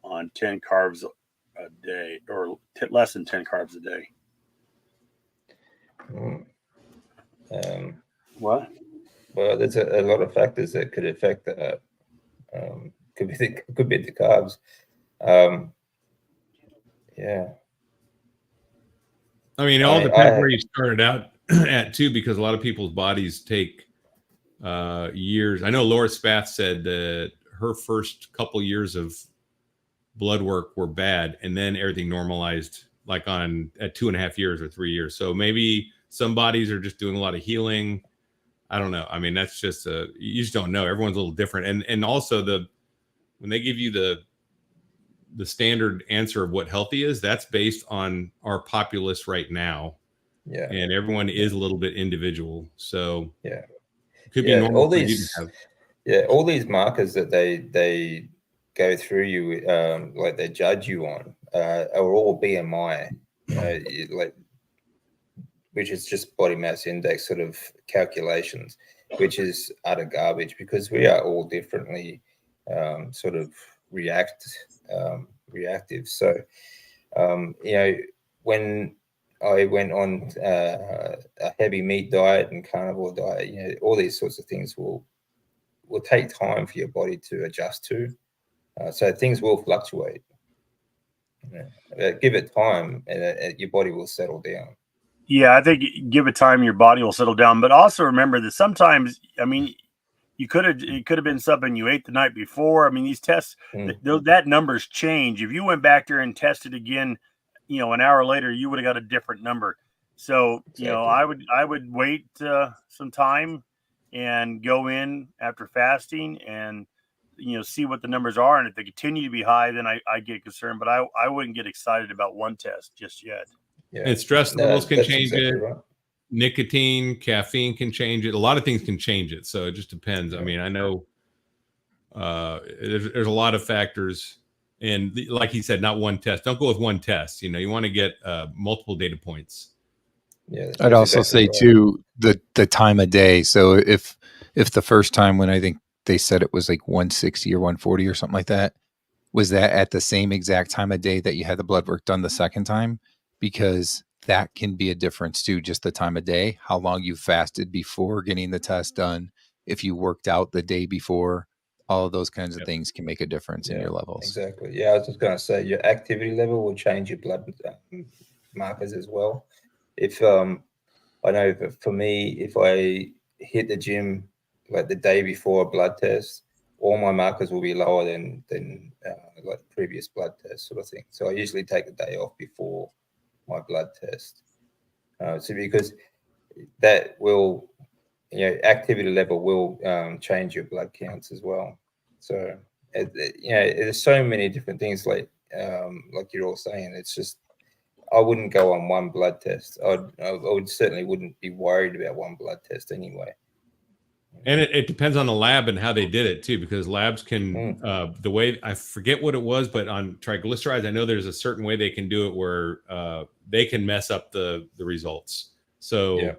on 10 carbs a day, or less than 10 carbs a day? What? Well, there's a lot of factors that could affect that. Could be the carbs. Yeah. I mean, it all depends where you started out at too, because a lot of people's bodies take years. I know Laura Spath said that her first couple years of blood work were bad, and then everything normalized like at 2.5 years or 3 years. So maybe some bodies are just doing a lot of healing. I don't know. I mean, that's just you just don't know. Everyone's a little different. And also when they give you the standard answer of what healthy is, that's based on our populace right now. Yeah. And everyone is a little bit individual. So yeah, it could be normal for you to have. Yeah, all these markers that they go through you, like they judge you on, are all BMI, which is just body mass index sort of calculations, which is utter garbage because we are all differently sort of reactive. So, when I went on a heavy meat diet and carnivore diet, all these sorts of things will take time for your body to adjust to. So things will fluctuate. Give it time and your body will settle down. Yeah, I think give it time, your body will settle down. But also remember that sometimes, I mean, it could have been something you ate the night before. I mean, these tests, that numbers change. If you went back there and tested again, an hour later, you would have got a different number. So, Exactly. I would wait some time and go in after fasting and, see what the numbers are. And if they continue to be high, then I get concerned. But I wouldn't get excited about one test just yet. Yeah. And stress levels can change it. Right. Nicotine, caffeine can change it. A lot of things can change it. So it just depends. I mean, I know there's a lot of factors. And like he said, not one test. Don't go with one test. You want to get multiple data points. Yeah, I'd also say too the time of day. So if the first time when I think they said it was like 160 or 140 or something like that, was that at the same exact time of day that you had the blood work done the second time? Because that can be a difference too, just the time of day, how long you fasted before getting the test done. If you worked out the day before, all of those kinds of things can make a difference in your levels. Exactly. Yeah, I was just going to say your activity level will change your blood markers as well. If I know for me, if I hit the gym like the day before a blood test, all my markers will be lower than like previous blood test sort of thing. So I usually take a day off before my blood test. So because that will activity level will change your blood counts as well. So there's so many different things like you're all saying. It's just I wouldn't go on one blood test. I would certainly wouldn't be worried about one blood test anyway. And it depends on the lab and how they did it too, because labs can the way, I forget what it was, but on triglycerides, I know there's a certain way they can do it where they can mess up the results. So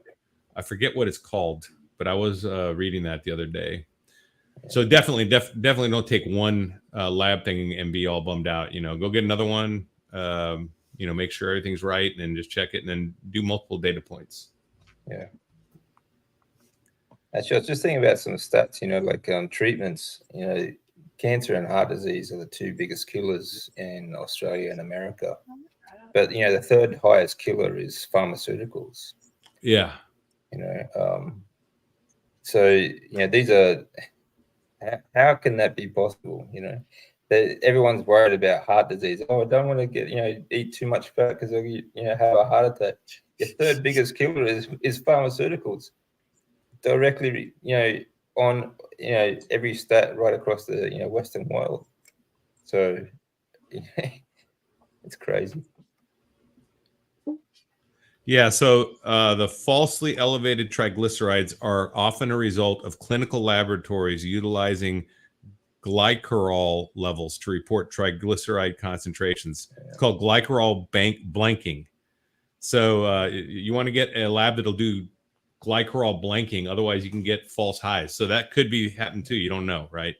I forget what it's called, but I was reading that the other day. So definitely don't take one lab thing and be all bummed out. Go get another one. Make sure everything's right, and then just check it, and then do multiple data points. Yeah. Actually, I was just thinking about some stats. Like treatments. Cancer and heart disease are the two biggest killers in Australia and America. But the third highest killer is pharmaceuticals. Yeah. So these are. How can that be possible? Everyone's worried about heart disease. Oh, I don't want to get eat too much fat because I'll have a heart attack. The third biggest killer is pharmaceuticals. Directly, on every stat right across the Western world. So it's crazy. Yeah, so the falsely elevated triglycerides are often a result of clinical laboratories utilizing glycerol levels to report triglyceride concentrations. It's called glycerol blanking. So you want to get a lab that'll do glycerol blanking, otherwise you can get false highs. So that could be happening too. You don't know, right?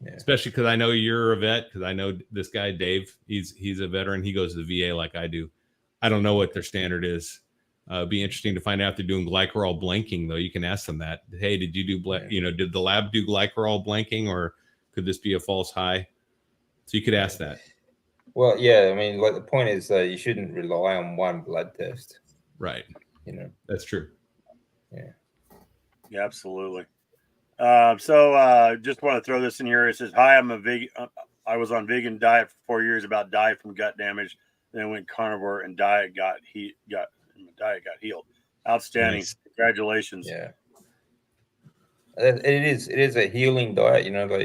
Yeah. Especially because I know you're a vet, because I know this guy Dave. He's a veteran. He goes to the VA like I do. I don't know what their standard is. Be interesting to find out if they're doing glycerol blanking, though. You can ask them that. Hey, did you do did the lab do glycerol blanking, or could this be a false high? So you could ask that. Well, yeah, I mean, the point is you shouldn't rely on one blood test. Right. That's true. Yeah, absolutely. So just want to throw this in here. It says, "Hi, I'm a vegan. I was on vegan diet for 4 years, about died from gut damage. Then went carnivore and diet got healed. Outstanding. Nice. Congratulations." Yeah. It is a healing diet. You look at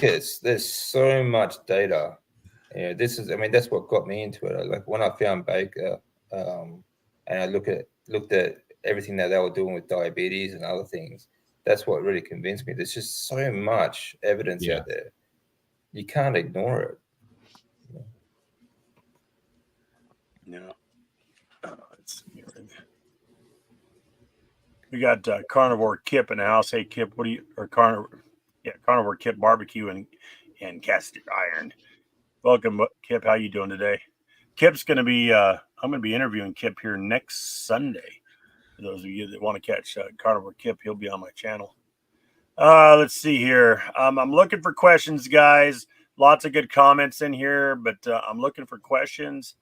it, there's so much data. That's what got me into it. Like when I found Baker, and I looked at everything that they were doing with diabetes and other things. That's what really convinced me. There's just so much evidence out there. You can't ignore it. Yeah. We got Carnivore Kip in the house. Hey, Kip, Carnivore Kip Barbecue and Cast Iron. Welcome, Kip. How you doing today? Kip's going to be, I'm going to be interviewing Kip here next Sunday. For those of you that want to catch Carnivore Kip, he'll be on my channel. Let's see here. I'm looking for questions, guys. Lots of good comments in here, but I'm looking for questions.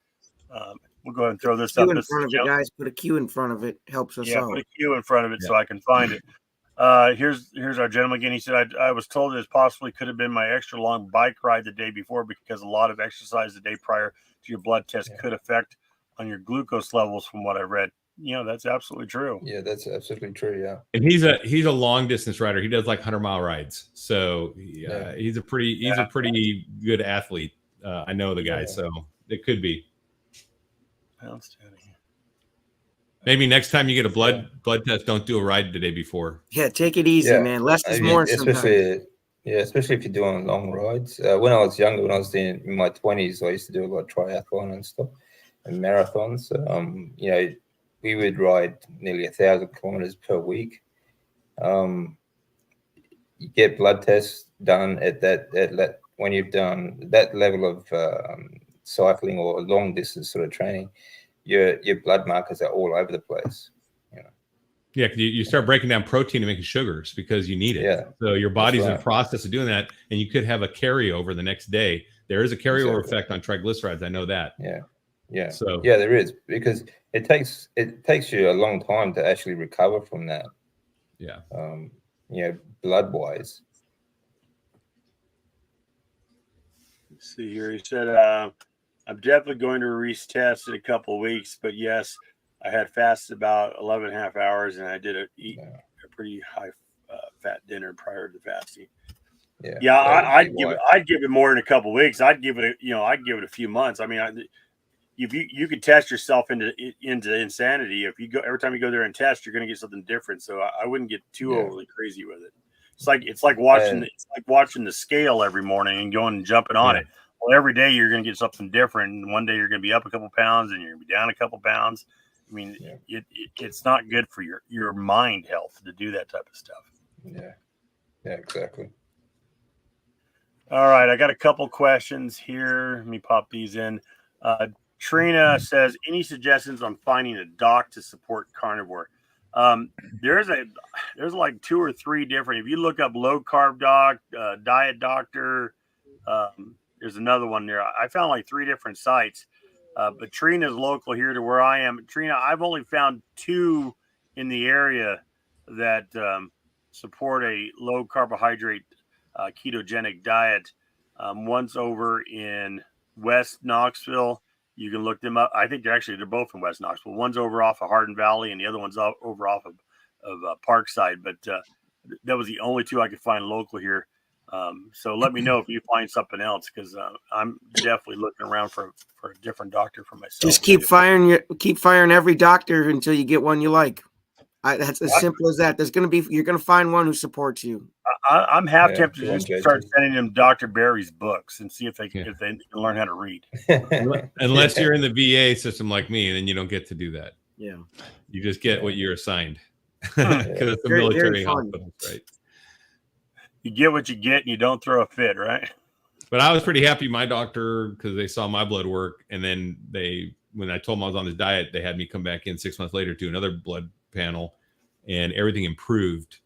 We'll go ahead and throw this up. In front of it, guys. Put a Q in front of it. Helps us out. Put a Q in front of it so I can find it. Here's our gentleman again. He said, I was told this possibly could have been my extra long bike ride the day before because a lot of exercise the day prior to your blood test could affect on your glucose levels from what I read. That's absolutely true. Yeah, that's absolutely true. Yeah. And he's a long distance rider. He does like 100-mile rides. So he's a pretty good athlete. I know the guy, so it could be. Outstanding. Maybe next time you get a blood test, don't do a ride the day before. Yeah, take it easy, man. Less is more. Especially if you're doing long rides. When I was younger, when I was in my 20s, I used to do a lot of triathlon and stuff and marathons. We would ride nearly 1,000 kilometers per week. You get blood tests done at that when you've done that level of cycling or long distance sort of training. Your blood markers are all over the place. Yeah, you start breaking down protein and making sugars because you need it. Yeah, so your body's in the process of doing that, and you could have a carryover the next day. There is a carryover effect on triglycerides. I know that. Yeah. So there is, because it takes you a long time to actually recover from that. Yeah. Blood wise. Let's see here. He said, I'm definitely going to retest in a couple of weeks, but yes, I had fasted about 11 and a half hours, and I did eat a pretty high fat dinner prior to fasting. Yeah, I'd give it more than a couple of weeks. I'd give it a few months. I mean, if you could test yourself into insanity. If you go every time you go there and test, you're going to get something different. So I wouldn't get too overly crazy with it. It's like watching the scale every morning and going and jumping on it. Well, every day you're going to get something different. And one day you're going to be up a couple pounds, and you're going to be down a couple pounds. I mean, it's not good for your mind health to do that type of stuff. Yeah, exactly. All right, I got a couple questions here. Let me pop these in. Trina says, any suggestions on finding a doc to support carnivore? There's like 2 or 3 different. If you look up low carb doc, diet doctor, there's another one there. I found like 3 different sites. But Trina's local here to where I am. Trina, I've only found 2 in the area that support a low carbohydrate ketogenic diet. One's over in West Knoxville. You can look them up. I think they're both in West Knoxville. One's over off of Hardin Valley, and the other one's over off of Parkside. But that was the only 2 I could find local here. So let me know if you find something else, because I'm definitely looking around for a different doctor for myself. Just keep firing every doctor until you get one you like. That's as simple as that. You're going to find one who supports you. I'm half tempted to just start sending them Dr. Barry's books and see if they can learn how to read. Unless you're in the VA system like me, and then you don't get to do that. Yeah, you just get what you're assigned because it's a military hospital, right? You get what you get, and you don't throw a fit, right? But I was pretty happy. My doctor, because they saw my blood work, and then when I told them I was on this diet, they had me come back in 6 months later to another blood panel, and everything improved.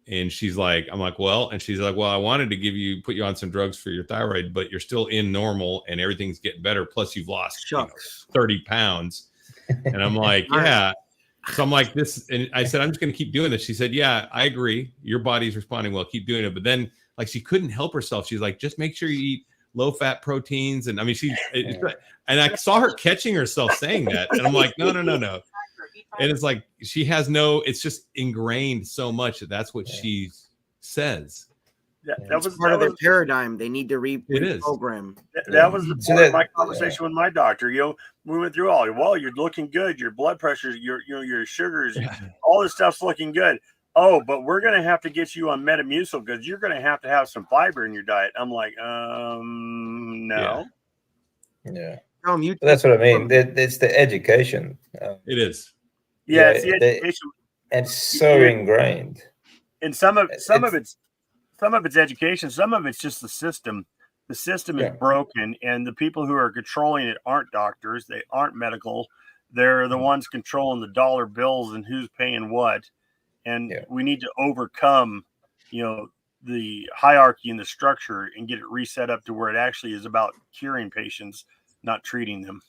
And she's like, I'm like, well, and she's like, well, I wanted to put you on some drugs for your thyroid, but you're still in normal and everything's getting better. Plus you've lost 30 pounds. And I'm like, yeah. So I'm like this. And I said, I'm just going to keep doing this. She said, yeah, I agree. Your body's responding well. Keep doing it. But then like, she couldn't help herself. She's like, just make sure you eat low fat proteins. And I mean, and I saw her catching herself saying that. And I'm like, no. And it's like, it's just ingrained so much that's what she says. That was part of their paradigm. They need to reprogram. That was part of my conversation with my doctor. We went through well, you're looking good. Your blood pressure, your sugars, all this stuff's looking good. Oh, but we're going to have to get you on Metamucil because you're going to have some fiber in your diet. I'm like, no. Yeah. That's what I mean. It's the education. It is. Yeah, it's the education. And so ingrained. And some of it's education. Some of it's just the system. The system is broken, and the people who are controlling it aren't doctors. They aren't medical. They're the ones controlling the dollar bills and who's paying what. And we need to overcome, the hierarchy and the structure and get it reset up to where it actually is about curing patients, not treating them.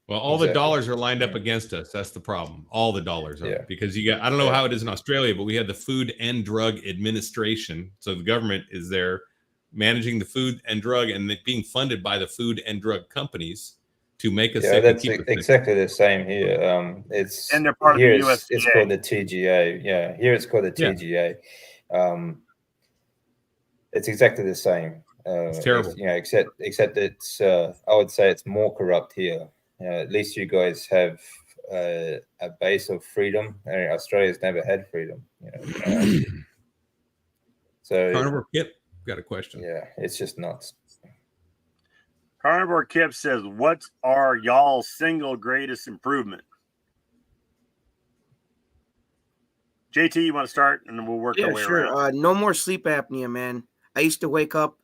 Well, all the dollars are lined up against us. That's the problem. All the dollars are because I don't know how it is in Australia, but we have the Food and Drug Administration. So the government is there managing the food and drug and being funded by the food and drug companies to make us sick. That's exactly the same here. And they're part of the USDA. It's called the TGA. Yeah, here it's called the TGA. It's exactly the same. It's terrible. Except it's I would say it's more corrupt here. At least you guys have a base of freedom. Australia's never had freedom. So Carnivore Kip got a question. Yeah, it's just nuts. Carnivore Kip says, "What are y'all's single greatest improvement?" JT, you want to start, and then we'll work our way around. No more sleep apnea, man. I used to wake up,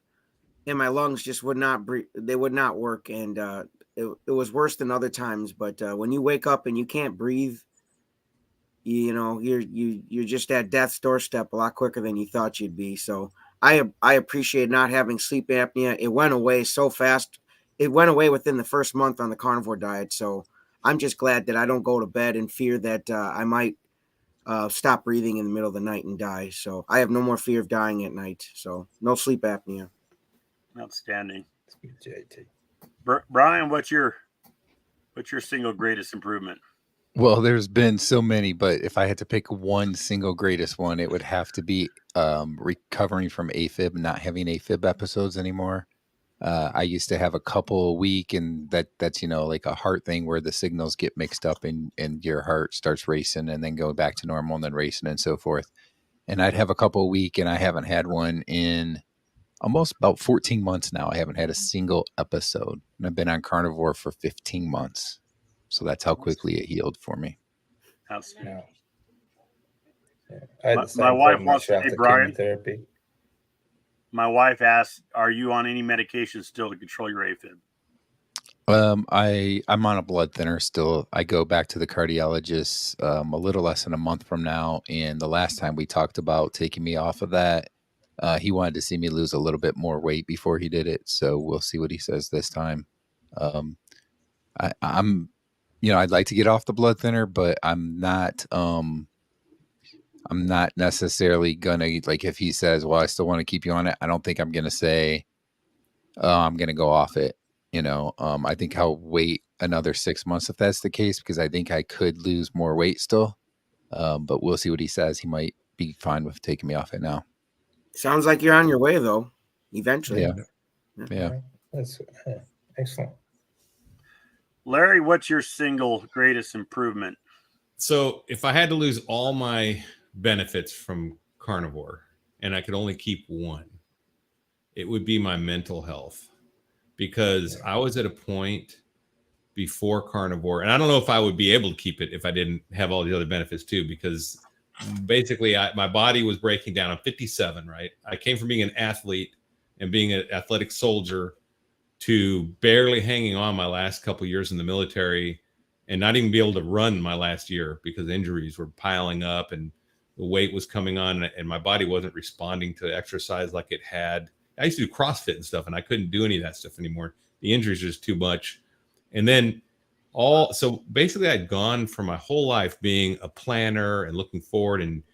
and my lungs just would not breathe. They would not work, and it was worse than other times. But when you wake up and you can't breathe, you're just at death's doorstep a lot quicker than you thought you'd be. So I appreciate not having sleep apnea. It went away so fast. It went away within the first month on the carnivore diet. So I'm just glad that I don't go to bed in fear that I might stop breathing in the middle of the night and die. So I have no more fear of dying at night. So no sleep apnea. Outstanding. JT. Brian, what's your single greatest improvement? Well, there's been so many, but if I had to pick one single greatest one, it would have to be recovering from AFib, not having AFib episodes anymore. I used to have a couple a week, and that's like a heart thing where the signals get mixed up and your heart starts racing and then go back to normal and then racing and so forth. And I'd have a couple a week, and I haven't had one in almost about 14 months now. I haven't had a single episode, and I've been on Carnivore for 15 months. So that's how quickly it healed for me. Outstanding. Yeah. I had the same My wife problem wants to after say, Brian, chemotherapy. my wife asked, "Are you on any medication still to control your AFib?" I'm on a blood thinner still. I go back to the cardiologist a little less than a month from now, and the last time we talked about taking me off of that, he wanted to see me lose a little bit more weight before he did it. So we'll see what he says this time. I'm I'd like to get off the blood thinner, but I'm not necessarily gonna, like, if he says, well, I still want to keep you on it, I don't think I'm gonna say, oh, I'm gonna go off it. I think I'll wait another 6 months if that's the case, because I think I could lose more weight still. But we'll see what he says. He might be fine with taking me off it now. Sounds like you're on your way, though. Eventually. Yeah. That's excellent. Larry, what's your single greatest improvement? So if I had to lose all my benefits from Carnivore and I could only keep one, it would be my mental health, because I was at a point before Carnivore, and I don't know if I would be able to keep it if I didn't have all the other benefits too, because basically my body was breaking down. I'm 57, right? I came from being an athlete and being an athletic soldier to barely hanging on my last couple of years in the military, and not even be able to run my last year because injuries were piling up and the weight was coming on and my body wasn't responding to exercise like it had. I used to do CrossFit and stuff, and I couldn't do any of that stuff anymore. The injuries are just too much. And then so basically I'd gone for my whole life being a planner and looking forward and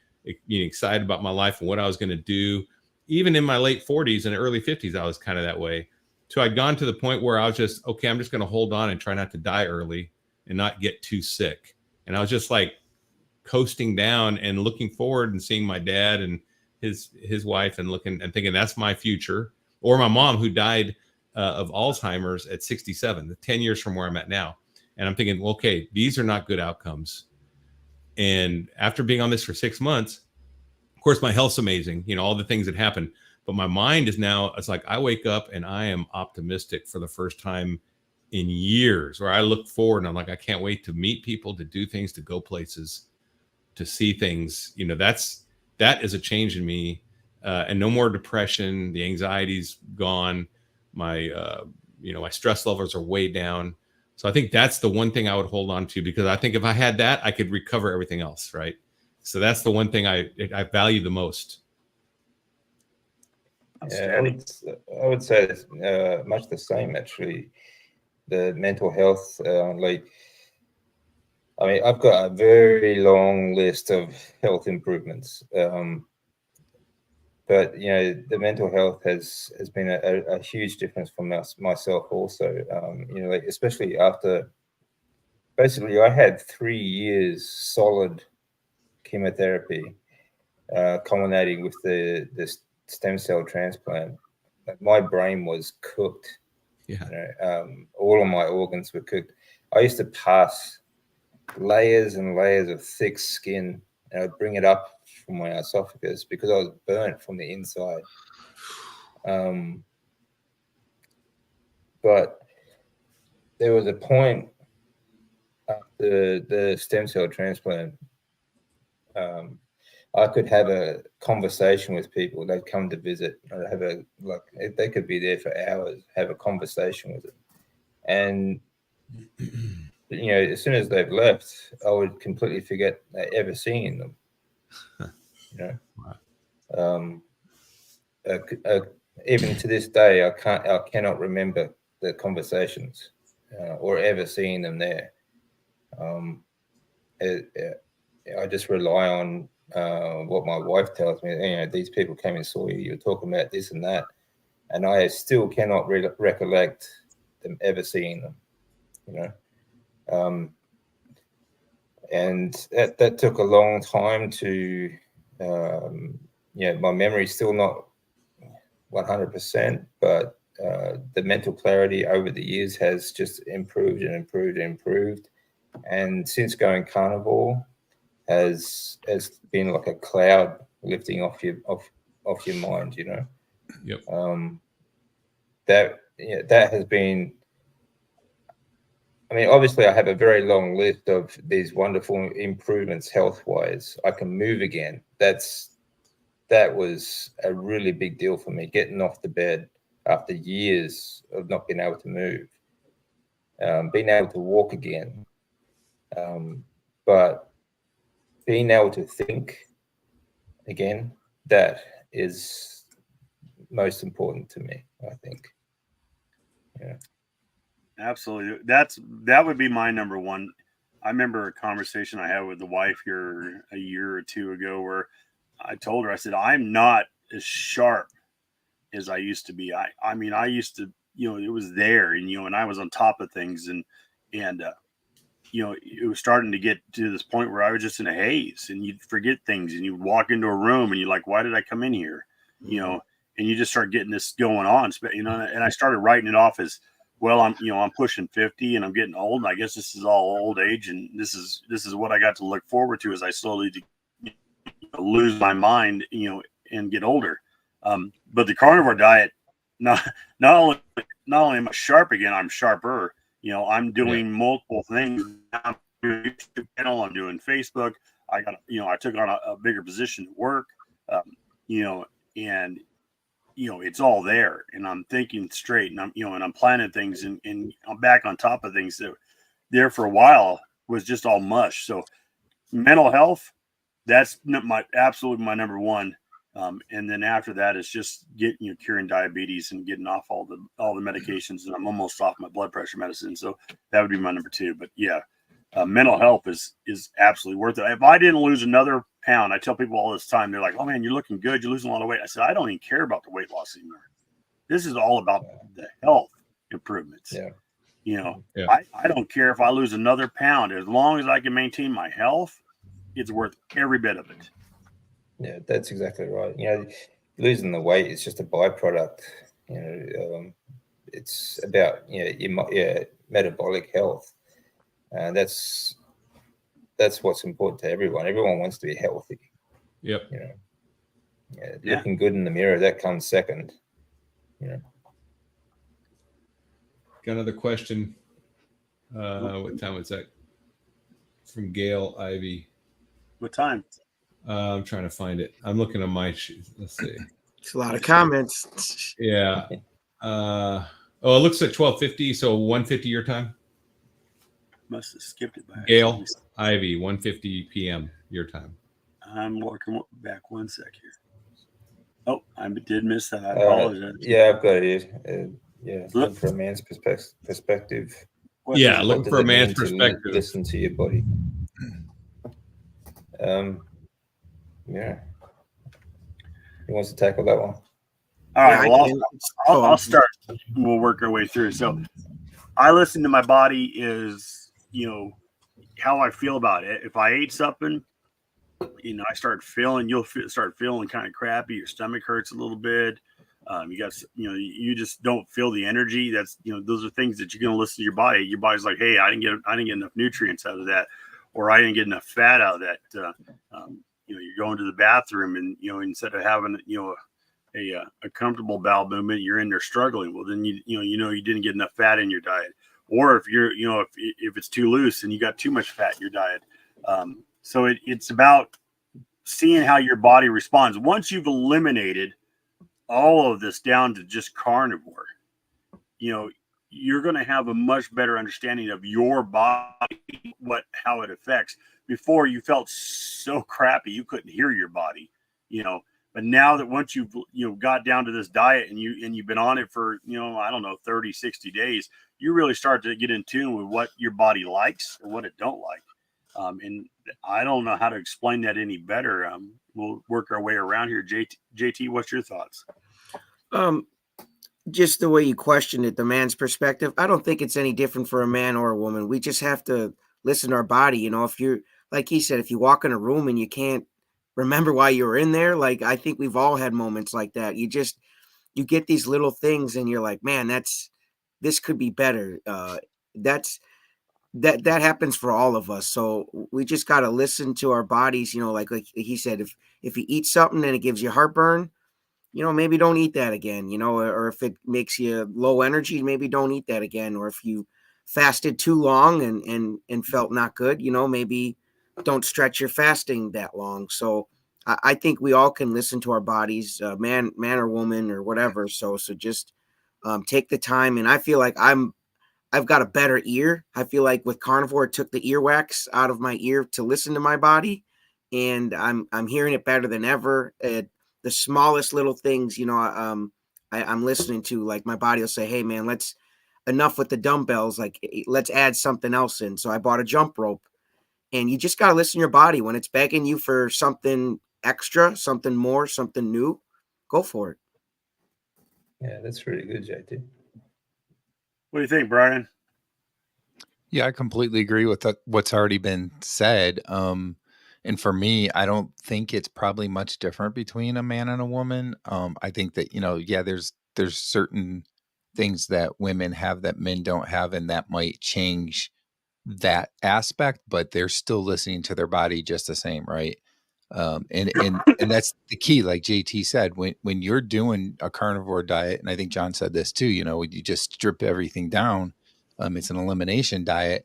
being excited about my life and what I was going to do. Even in my late 40s and early 50s, I was kind of that way. So I'd gone to the point where I was just, okay, I'm just going to hold on and try not to die early and not get too sick. And I was just like coasting down and looking forward and seeing my dad and his wife and looking and thinking that's my future. Or my mom, who died of Alzheimer's at 67, 10 years from where I'm at now. And I'm thinking, well, okay, these are not good outcomes. And after being on this for 6 months, of course, my health's amazing, all the things that happen. But my mind is now, it's like I wake up and I am optimistic for the first time in years, where I look forward and I'm like, I can't wait to meet people, to do things, to go places, to see things. That is a change in me, and no more depression. The anxiety's gone. My stress levels are way down. So I think that's the one thing I would hold on to, because I think if I had that, I could recover everything else. Right. So that's the one thing I value the most. Yeah, I would say it's much the same, actually. The mental health, I've got a very long list of health improvements, but the mental health has been a huge difference for myself also. Especially after, basically, I had 3 years solid chemotherapy, culminating with the stem cell transplant. My brain was cooked. Yeah. All of my organs were cooked. I used to pass layers and layers of thick skin, and I'd bring it up from my esophagus because I was burnt from the inside. But there was a point after the stem cell transplant, I could have a conversation with people. They'd come to visit. I'd have they could be there for hours, have a conversation with them. And, as soon as they've left, I would completely forget ever seeing them. Wow. Even to this day, I cannot remember the conversations or ever seeing them there. I just rely on what my wife tells me. These people came and saw you. You're talking about this and that, and I still cannot recollect them ever seeing them. and that took a long time to. My memory's still not 100%, but the mental clarity over the years has just improved and improved and improved. And since going Carnivore, has been like a cloud lifting off your mind, you know. Yep. That has been. I mean, obviously, I have a very long list of these wonderful improvements health-wise. I can move again. That was a really big deal for me, getting off the bed after years of not being able to move, being able to walk again, but being able to think again, that is most important to me, I think. Yeah. Absolutely. That would be my number one. I remember a conversation I had with the wife here a year or two ago where I told her, I said, I'm not as sharp as I used to be. I mean, I used to, it was there, and I was on top of things, and it was starting to get to this point where I was just in a haze, and you'd forget things, and you'd walk into a room and you're like, why did I come in here? And you just start getting this going on, and I started writing it off as, well, I'm pushing 50 and I'm getting old, and I guess this is all old age, and this is what I got to look forward to as I slowly lose my mind, and get older. But the carnivore diet, not only am I sharp again, I'm sharper. I'm doing multiple things. I'm doing YouTube channel, I'm doing Facebook. I took on a bigger position at work, and it's all there, and I'm thinking straight, and I'm planning things, and I'm back on top of things that there for a while was just all mush. So mental health, that's absolutely my number one. And then after that, it's just curing diabetes and getting off all the medications, and I'm almost off my blood pressure medicine. So that would be my number two. But yeah, mental health is absolutely worth it. If I didn't lose another pound, I tell people all this time, they're like, "Oh man, you're looking good. You're losing a lot of weight." I said, I don't even care about the weight loss anymore. This is all about the health improvements. Yeah. I don't care if I lose another pound, as long as I can maintain my health. It's worth every bit of it. Yeah, that's exactly right. Losing the weight is just a byproduct. It's about your metabolic health, and that's what's important to everyone. Everyone wants to be healthy. Yep. Looking good in the mirror, that comes second. Got another question. What time was that? From Gail Ivy. What time? I'm trying to find it. I'm looking at my sheet. Let's see. It's a lot of comments. Yeah. It looks like 12:50, so 1:50 your time. Must have skipped it by Gail Ivy, 1:50 p.m. your time. I'm working back 1 sec here. Oh, I did miss that. I apologize. Yeah, I've got it here. Look for a man's perspective. Looking for a man's perspective. Listen to your body. Who wants to tackle that one? All right. Well, I'll start. We'll work our way through. So, I listen to my body is, how I feel about it. If I ate something, I start feeling, start feeling kind of crappy. Your stomach hurts a little bit. You just don't feel the energy. That's, those are things that you're going to listen to your body. Your body's like, hey, I didn't get enough nutrients out of that, or I didn't get enough fat out of that. You're going to the bathroom, and, instead of having, a comfortable bowel movement, you're in there struggling. Well, then you didn't get enough fat in your diet. Or if you're, if it's too loose and you got too much fat in your diet. So it's about seeing how your body responds. Once you've eliminated all of this down to just carnivore, you're going to have a much better understanding of your body, how it affects. Before, you felt so crappy you couldn't hear your body, But now that once you've got down to this diet and you've been on it for 30, 60 days, you really start to get in tune with what your body likes or what it don't like. And I don't know how to explain that any better. We'll work our way around here. JT, what's your thoughts? Just the way you questioned it, the man's perspective, I don't think it's any different for a man or a woman. We just have to listen to our body. If you're like he said, if you walk in a room and you can't remember why you were in there, like I think we've all had moments like that. You get these little things and you're like, man, this could be better. That's that happens for all of us. So we just got to listen to our bodies, like he said, if you eat something and it gives you heartburn, maybe don't eat that again, or if it makes you low energy, maybe don't eat that again. Or if you fasted too long and felt not good, maybe don't stretch your fasting that long. So I think we all can listen to our bodies, man or woman or whatever. So just take the time. And I feel like I've got a better ear. I feel like with Carnivore, it took the earwax out of my ear to listen to my body, and I'm hearing it better than ever. The smallest little things, I'm listening to. Like my body will say, "Hey, man, enough with the dumbbells. Like let's add something else in." So I bought a jump rope, and you just gotta listen to your body when it's begging you for something extra, something more, something new. Go for it. Yeah, that's really good, JT. What do you think, Brian? Yeah, I completely agree with what's already been said. And for me, I don't think it's probably much different between a man and a woman. I think that, yeah, there's certain things that women have that men don't have, and that might change that aspect, but they're still listening to their body just the same, right? And that's the key, like JT said, when you're doing a carnivore diet, and I think John said this too, when you just strip everything down, it's an elimination diet.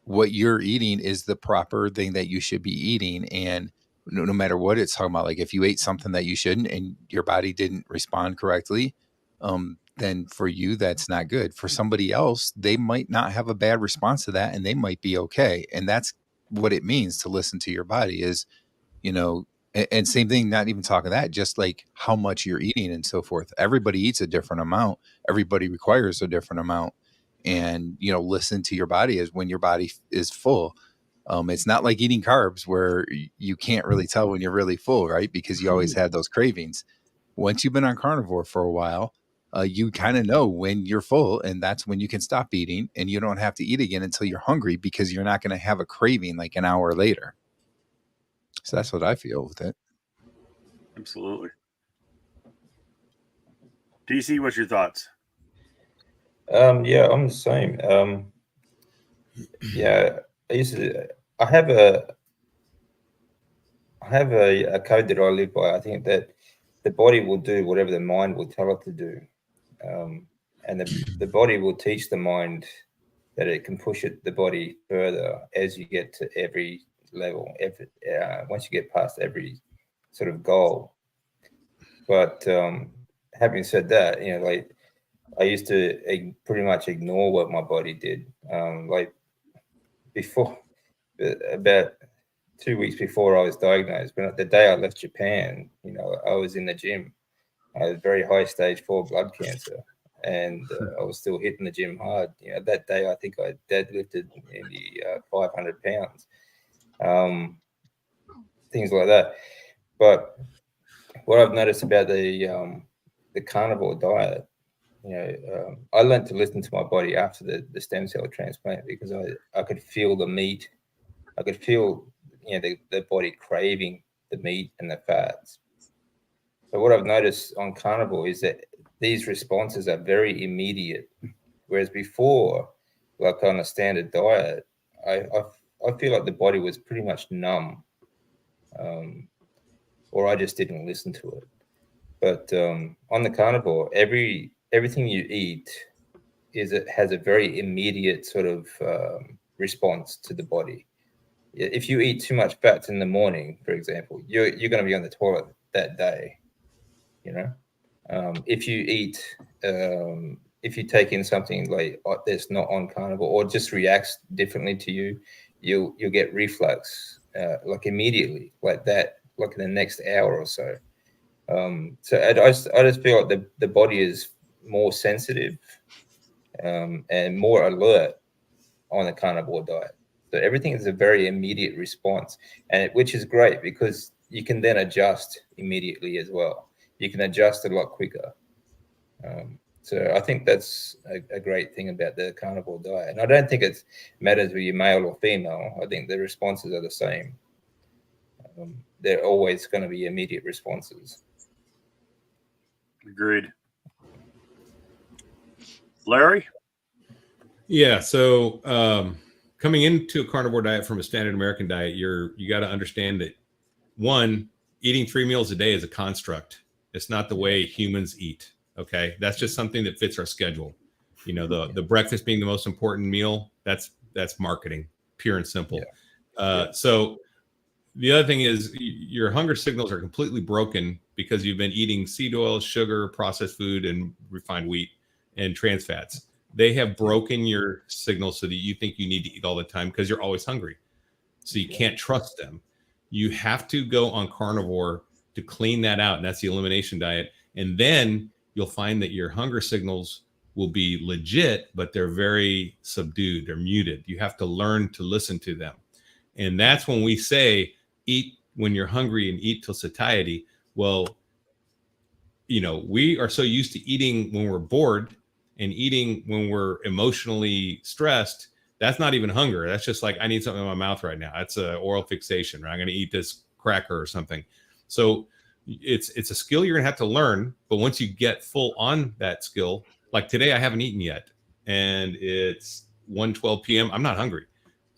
What you're eating is the proper thing that you should be eating, and no matter what it's talking about, like if you ate something that you shouldn't and your body didn't respond correctly, then for you that's not good. For somebody else, they might not have a bad response to that and they might be okay. And that's what it means to listen to your body is, and same thing, not even talking that, just like how much you're eating and so forth. Everybody eats a different amount. Everybody requires a different amount. And, listen to your body is when your body is full. It's not like eating carbs where you can't really tell when you're really full, right? Because you always had those cravings. Once you've been on carnivore for a while, you kind of know when you're full, and that's when you can stop eating, and you don't have to eat again until you're hungry because you're not going to have a craving like an hour later. So that's what I feel with it. Absolutely. DC, what's your thoughts? Yeah, I'm the same. Yeah, I have a code that I live by. I think that the body will do whatever the mind will tell it to do, and the body will teach the mind that it can push the body further as you get to every level. Once you get past every sort of goal. But having said that, like I used to pretty much ignore what my body did. Like before, about 2 weeks before I was diagnosed, but the day I left Japan, I was in the gym. I had very high stage 4 blood cancer, and I was still hitting the gym hard. That day I think I deadlifted nearly 500 pounds, things like that. But what I've noticed about the carnivore diet, I learned to listen to my body after the stem cell transplant because I could feel the meat. I could feel, the body craving the meat and the fats. So what I've noticed on carnivore is that these responses are very immediate, whereas before, like on a standard diet, I feel like the body was pretty much numb, or I just didn't listen to it. But on the carnivore, everything you eat has a very immediate sort of response to the body. If you eat too much fats in the morning, for example, you're going to be on the toilet that day. If you eat, if you take in something like that's not on carnivore or just reacts differently to you, you'll get reflux like immediately, like that, like in the next hour or so. So I just feel like the body is more sensitive and more alert on a carnivore diet. So everything is a very immediate response, which is great because you can then adjust immediately as well. You can adjust a lot quicker. So I think that's a great thing about the carnivore diet. And I don't think it matters whether you're male or female. I think the responses are the same. They're always going to be immediate responses. Agreed. Larry? Yeah. So coming into a carnivore diet from a standard American diet, you got to understand that, one, eating 3 meals a day is a construct. It's not the way humans eat. Okay. That's just something that fits our schedule. You know, the breakfast being the most important meal, that's marketing, pure and simple. So the other thing is your hunger signals are completely broken because you've been eating seed oil, sugar, processed food, and refined wheat and trans fats. They have broken your signals so that you think you need to eat all the time because you're always hungry. So you can't trust them. You have to go on carnivore to clean that out. And that's the elimination diet. And then you'll find that your hunger signals will be legit, but they're very subdued. They're muted. You have to learn to listen to them. And that's when we say, eat when you're hungry and eat till satiety. Well, you know, we are so used to eating when we're bored and eating when we're emotionally stressed. That's not even hunger. That's just like, I need something in my mouth right now. That's a oral fixation, right? I'm going to eat this cracker or something. So it's a skill you're going to have to learn. But once you get full on that skill, like today, I haven't eaten yet and it's 1:12 p.m. I'm not hungry.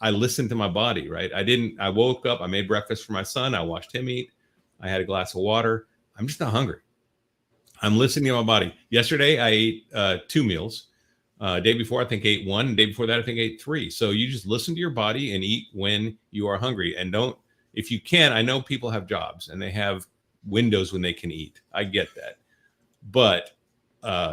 I listened to my body, right? I woke up, I made breakfast for my son. I watched him eat. I had a glass of water. I'm just not hungry. I'm listening to my body. Yesterday, I ate 2 meals. Day before, I think ate 1. Day before that, I think ate 3. So you just listen to your body and eat when you are hungry. And don't, if you can, I know people have jobs and they have windows when they can eat. I get that. But,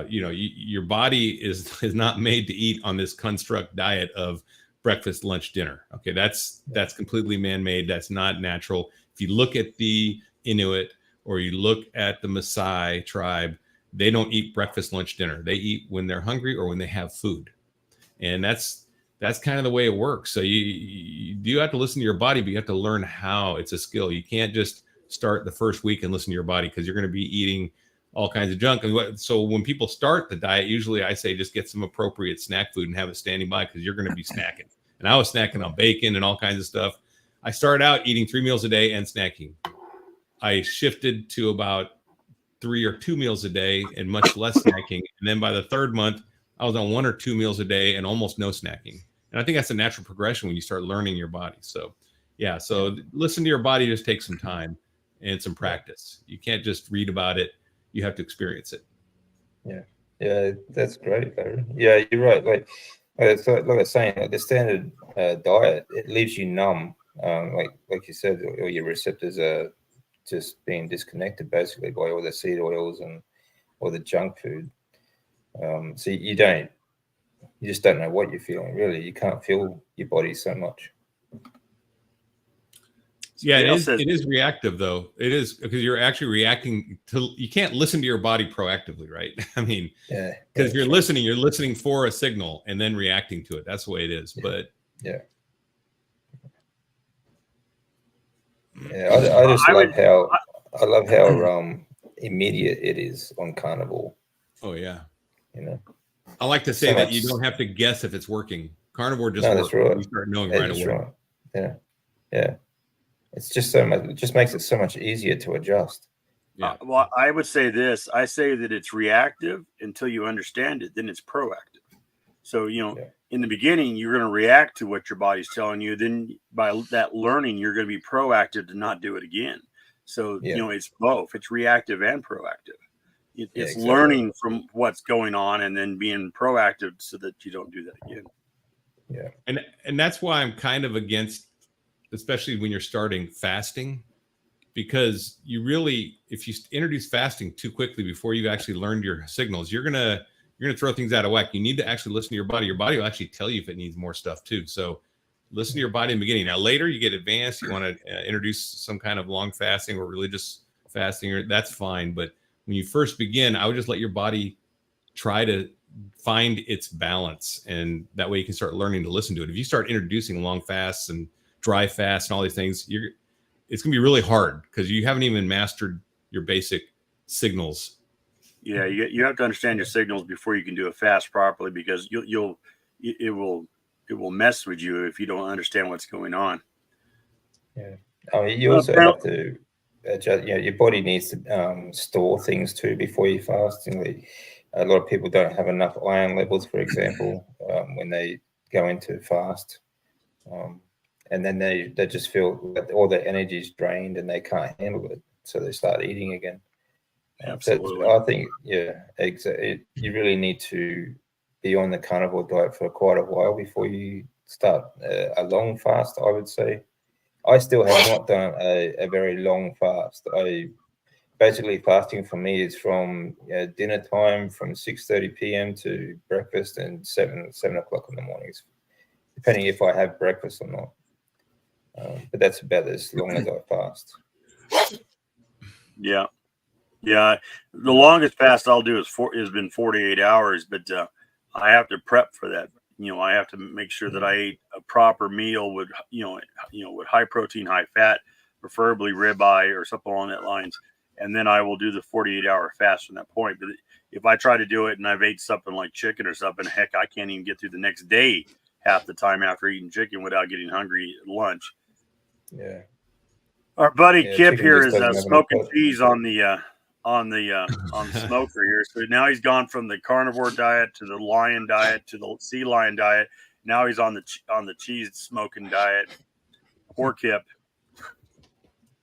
you know, your body is not made to eat on this construct diet of breakfast, lunch, dinner. Okay, that's completely man-made. That's not natural. If you look at the Inuit or you look at the Maasai tribe, they don't eat breakfast, lunch, dinner. They eat when they're hungry or when they have food. And that's kind of the way it works. So you do have to listen to your body, but you have to learn how. It's a skill. You can't just start the first week and listen to your body because you're going to be eating all kinds of junk. And so when people start the diet, usually I say just get some appropriate snack food and have it standing by because you're going to be snacking. And I was snacking on bacon and all kinds of stuff. I started out eating 3 meals a day and snacking. I shifted to about 3 or 2 meals a day and much less snacking. And then by the 3rd month, I was on 1 or 2 meals a day and almost no snacking. And I think that's a natural progression when you start learning your body. So yeah, so listen to your body, just take some time and some practice. You can't just read about it. You have to experience it. Yeah, that's great, Larry. Yeah, you're right. Like I was saying, like the standard diet, it leaves you numb. Like you said, all your receptors are just being disconnected basically by all the seed oils and all the junk food. So you just don't know what you're feeling. Really, you can't feel your body so much. Yeah, it is reactive though. It is because you're actually reacting to, you can't listen to your body proactively, right? I mean, because you're listening for a signal and then reacting to it. That's the way it is. But I just love how immediate it is on carnivore. Oh yeah. You know, I like to say that you don't have to guess if it's working. Carnivore just works. That's right. You start knowing right away. Right. Yeah. It's just so much. It just makes it so much easier to adjust. Yeah. Well, I would say this. I say that it's reactive until you understand it. Then it's proactive. So, you know, in the beginning, you're going to react to what your body's telling you. Then by that learning, you're going to be proactive to not do it again. So, you know, it's both. It's reactive and proactive. It's exactly. Learning from what's going on and then being proactive so that you don't do that again. Yeah. And that's why I'm kind of against, especially when you're starting fasting, because you really, if you introduce fasting too quickly before you've actually learned your signals, you're gonna throw things out of whack. You need to actually listen to your body. Your body will actually tell you if it needs more stuff too. So listen to your body in the beginning. Now later you get advanced, you want to introduce some kind of long fasting or religious fasting, or that's fine. But when you first begin, I would just let your body try to find its balance, and that way you can start learning to listen to it. If you start introducing long fasts and dry fast and all these things, it's gonna be really hard because you haven't even mastered your basic signals Yeah, you have to understand your signals before you can do a fast properly, because it will mess with you if you don't understand what's going on. Yeah. I mean, you also have to adjust. Your body needs to store things too before you fast. A lot of people don't have enough iron levels, for example, when they go into fast, and then they just feel that all their energy is drained and they can't handle it, so they start eating again. Absolutely. So I think, exactly. You really need to be on the carnivore diet for quite a while before you start a long fast, I would say. I still have not done a very long fast. Basically, fasting for me is from dinner time from 6:30 p.m. to breakfast and 7 o'clock in the mornings, depending if I have breakfast or not. But that's about as long as I fast. Yeah. The longest fast I'll do has been 48 hours, but I have to prep for that. I have to make sure that I ate a proper meal with with high protein, high fat, preferably ribeye or something along that lines, and then I will do the 48-hour fast from that point. But if I try to do it and I've ate something like chicken or something, heck, I can't even get through the next day half the time after eating chicken without getting hungry at lunch. Yeah. Our buddy Kip here is doesn't have smoking cheese on the smoker here. So now he's gone from the carnivore diet to the lion diet to the sea lion diet. Now he's on the cheese smoking diet. Poor Kip.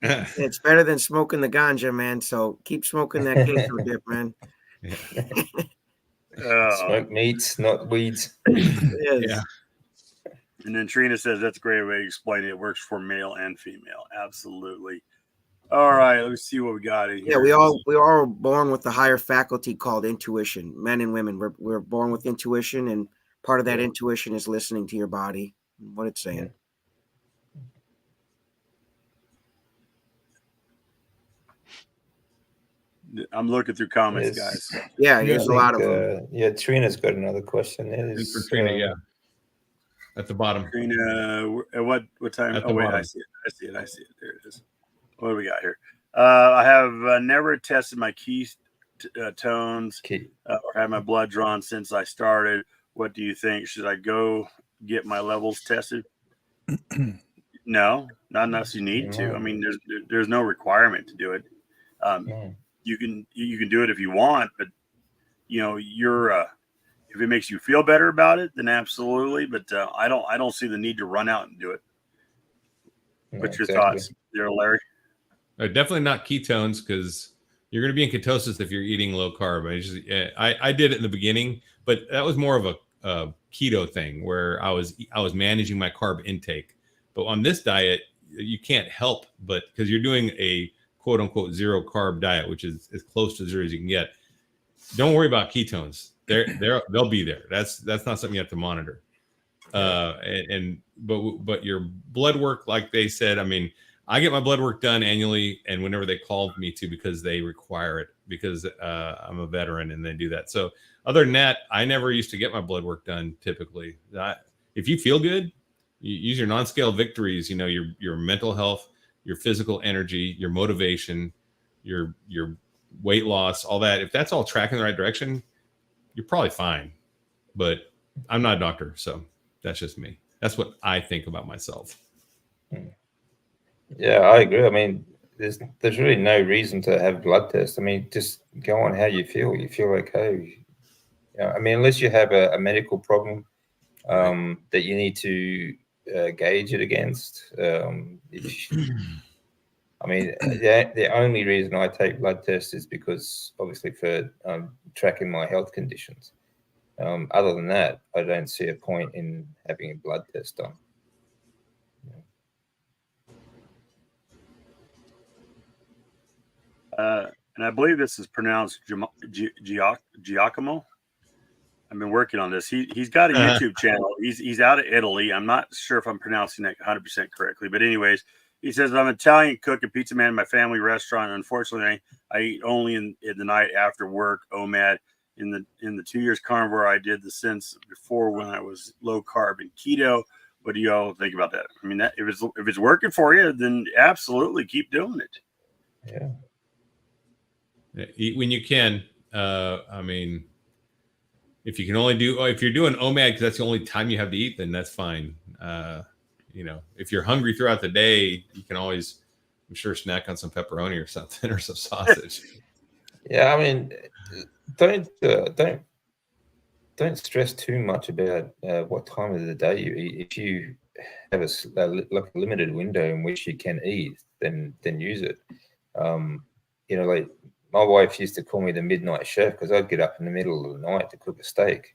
It's better than smoking the ganja, man. So keep smoking that queso dip, man. Smoke meats, not weeds. Yeah. And then Trina says that's a great way to explain it. It works for male and female. Absolutely. All right, let's see what we got in here. Yeah, we are born with the higher faculty called intuition. Men and women, we're born with intuition, and part of that intuition is listening to your body, what it's saying. I'm looking through comments, guys. Yeah, there's a lot of them. Trina's got another question. For Trina, at the bottom. Trina, at what time? At the bottom. I see it. There it is. What do we got here? I have never tested my ketones or had my blood drawn since I started. What do you think? Should I go get my levels tested? No, not unless you need to. I mean, there's no requirement to do it. You can do it if you want, but if it makes you feel better about it, then absolutely. But I don't see the need to run out and do it. What's your thoughts there, Larry? Definitely not ketones, because you're going to be in ketosis if you're eating low carb. I did it in the beginning, but that was more of a keto thing where I was managing my carb intake. But on this diet, you can't help but, because you're doing a quote unquote zero carb diet, which is as close to zero as you can get. Don't worry about ketones. They'll be there. That's not something you have to monitor. But your blood work, like they said, I mean, I get my blood work done annually, and whenever they called me to, because they require it, because I'm a veteran and they do that. So other than that, I never used to get my blood work done typically. If you feel good, you use your non-scale victories, your mental health, your physical energy, your motivation, your weight loss, all that. If that's all tracking in the right direction, you're probably fine. But I'm not a doctor, so that's just me. That's what I think about myself. Yeah, I agree. I mean, there's really no reason to have blood tests. I mean, just go on how you feel. You feel okay. I mean, unless you have a medical problem that you need to gauge it against. I mean, the only reason I take blood tests is because, obviously, for tracking my health conditions. Other than that, I don't see a point in having a blood test done. And I believe this is pronounced Giacomo. I've been working on this. He's got a YouTube channel. He's out of Italy. I'm not sure if I'm pronouncing that 100% correctly, but anyways, he says, I'm an Italian cook and pizza man in my family restaurant. Unfortunately, I eat only in the night after work. OMAD. In the 2 years carnivore I did the since before, when I was low carb and keto. What do you all think about that? I mean, if it's working for you, then absolutely keep doing it. Yeah. Eat when you can. I mean, if you can only do, if you're doing OMAD because that's the only time you have to eat, then that's fine. You know, if you're hungry throughout the day, you can always, I'm sure, snack on some pepperoni or something or some sausage. Yeah, I mean, don't stress too much about what time of the day you eat. If you have like a limited window in which you can eat, then use it. You know, like my wife used to call me the midnight chef because I'd get up in the middle of the night to cook a steak.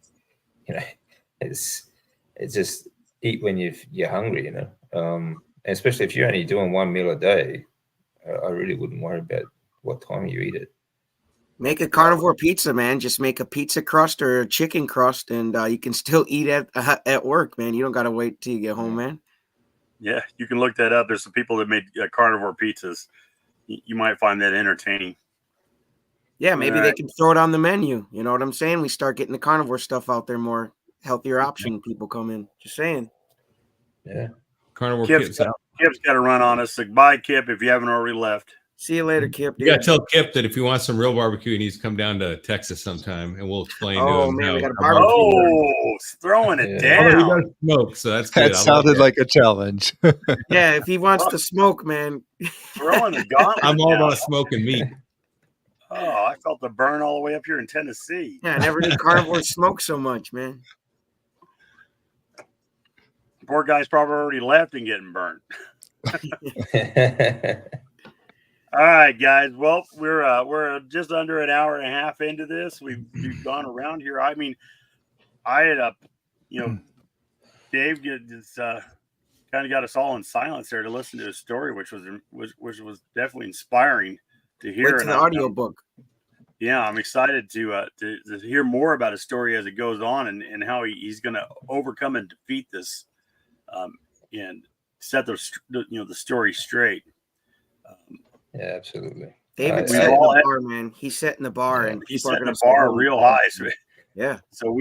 You know, it's just eat when you're hungry. You know, and especially if you're only doing one meal a day, I really wouldn't worry about what time you eat it. Make a carnivore pizza, man. Just make a pizza crust or a chicken crust, and you can still eat at work, man. You don't got to wait till you get home, man. Yeah, you can look that up. There's some people that made carnivore pizzas. You might find that entertaining. Yeah, maybe they can throw it on the menu. You know what I'm saying? We start getting the carnivore stuff out there more. Healthier option. People come in. Just saying. Yeah. Carnivore Kip's got to run on us. So bye, Kip, if you haven't already left. See you later, Kip. You got to tell Kip that if he wants some real barbecue, he needs to come down to Texas sometime, and we'll explain to him. Man, how, we got a barbecue. Oh, throwing it down. Although he does smoke, so that's good. That sounded like a challenge. Yeah, if he wants to smoke, man. Throwing the gauntlet. I'm all about smoking meat. Oh, I felt the burn all the way up here in Tennessee. Yeah, I never knew carnivore smoke so much, man. Poor guy's probably already left and getting burned. All right, guys. Well, we're just under an hour and a half into this. We've gone around here. I mean, I had Dave just kind of got us all in silence there to listen to his story, which was definitely inspiring to hear. Wait to the audio book. Yeah, I'm excited to hear more about his story as it goes on, and how he's going to overcome and defeat this, and set the story straight. Yeah, absolutely. David's setting the bar, man. He's setting the bar, and he's setting the bar real high. So, yeah. So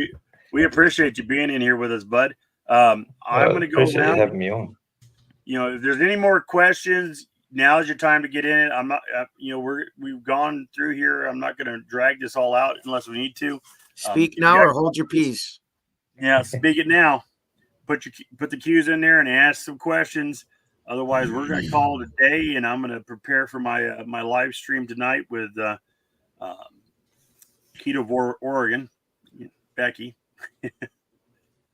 we appreciate you being in here with us, bud. I'm going to go around. Having me on. You know, if there's any more questions, now's your time to get in it. I'm not. We've gone through here. I'm not going to drag this all out unless we need to. Speak now or hold your peace. Yeah, speak it now. Put the cues in there and ask some questions. Otherwise, we're going to call it a day, and I'm going to prepare for my live stream tonight with Carnivore, Oregon, Becky.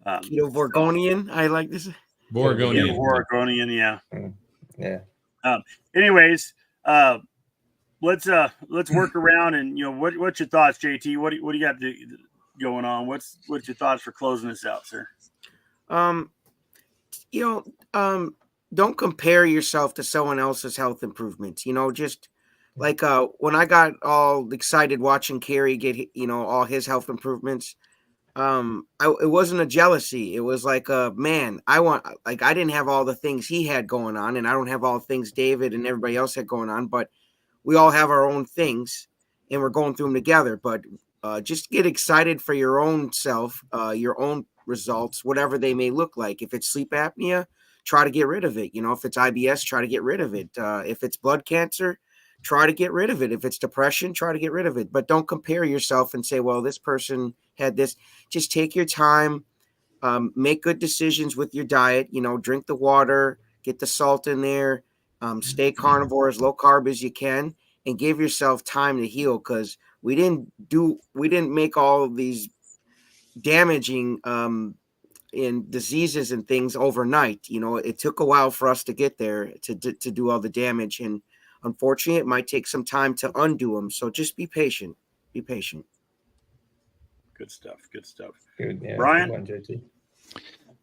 Vorgonian, I like this. Vorgonian, yeah. Yeah. Anyways, let's work around, and what's your thoughts, JT? What do you got going on? What's your thoughts for closing this out, sir? Don't compare yourself to someone else's health improvements. Just like when I got all excited watching Kerry get all his health improvements, it wasn't a jealousy. It was like, man, I didn't have all the things he had going on, and I don't have all the things David and everybody else had going on, but we all have our own things, and we're going through them together. But just get excited for your own self, your own results, whatever they may look like. If it's sleep apnea, try to get rid of it. If it's IBS, try to get rid of it. If it's blood cancer, try to get rid of it. If it's depression, try to get rid of it. But don't compare yourself and say, well, this person had this. Just take your time, make good decisions with your diet, drink the water, get the salt in there, stay carnivore, as low carb as you can, and give yourself time to heal, because we didn't make all of these damaging in diseases and things overnight. It took a while for us to get there to do all the damage, and unfortunately it might take some time to undo them. So just be patient. Good stuff. Good, yeah. Brian?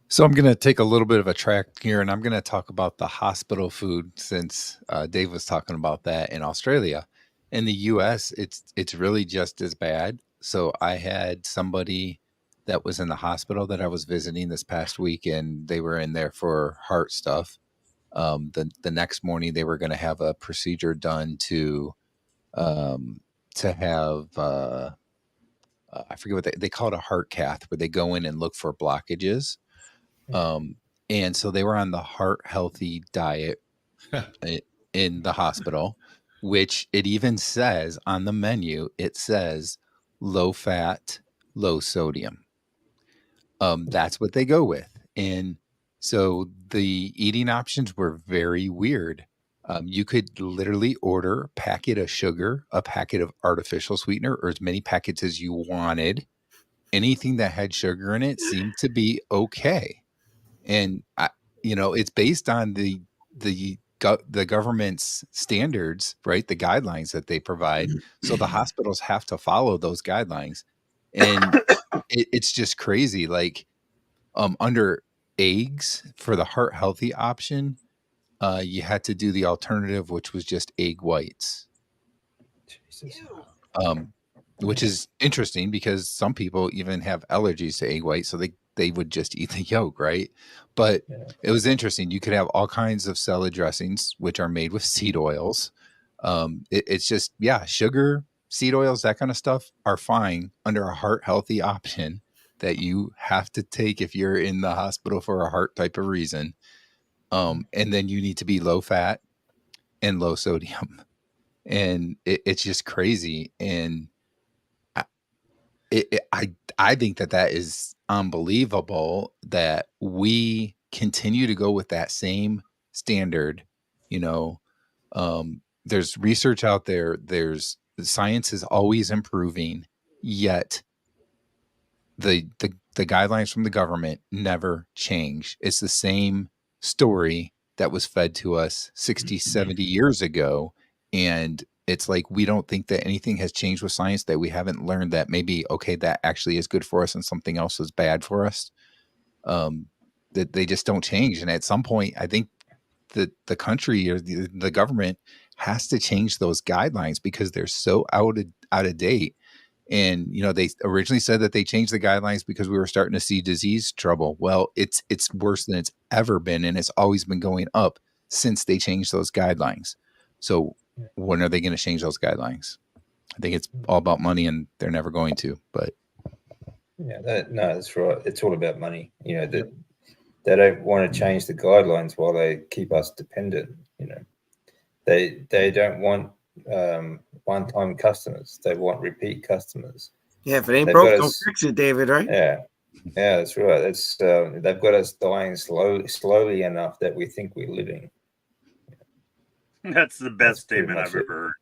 So I'm going to take a little bit of a track here, and I'm going to talk about the hospital food, since Dave was talking about that in Australia. In the US, it's really just as bad. So I had somebody that was in the hospital that I was visiting this past week, and they were in there for heart stuff. The next morning they were going to have a procedure done to have I forget what they call it, a heart cath, where they go in and look for blockages. And so they were on the heart healthy diet in the hospital, which it even says on the menu, it says low fat, low sodium. That's what they go with. And so the eating options were very weird. You could literally order a packet of sugar, a packet of artificial sweetener, or as many packets as you wanted. Anything that had sugar in it seemed to be okay. And it's based on the government's standards, right? The guidelines that they provide. So the hospitals have to follow those guidelines, and it's just crazy. Like under eggs for the heart healthy option, you had to do the alternative, which was just egg whites. Jesus. Which is interesting because some people even have allergies to egg white, so they would just eat the yolk, right? But it was interesting. You could have all kinds of salad dressings, which are made with seed oils. It's just, sugar, seed oils, that kind of stuff are fine under a heart healthy option that you have to take if you're in the hospital for a heart type of reason. And then you need to be low fat and low sodium. And it's just crazy. And I think that is unbelievable that we continue to go with that same standard. There's research out there. There's science is always improving, yet the guidelines from the government never change. It's the same story that was fed to us 60, 70 years ago. And it's like, we don't think that anything has changed with science, that we haven't learned that maybe, okay, that actually is good for us and something else is bad for us. That they just don't change. And at some point, I think that the country or the government has to change those guidelines because they're so out of date. And, they originally said that they changed the guidelines because we were starting to see disease trouble. Well, it's worse than it's ever been. And it's always been going up since they changed those guidelines. So when are they going to change those guidelines? I think it's all about money, and they're never going to. But that's right. It's all about money. They don't want to change the guidelines while they keep us dependent. They don't want one-time customers. They want repeat customers. Yeah, if it ain't broke, don't fix it, David. Right? Yeah, that's right. That's they've got us dying slowly enough that we think we're living. That's the best statement I've ever heard.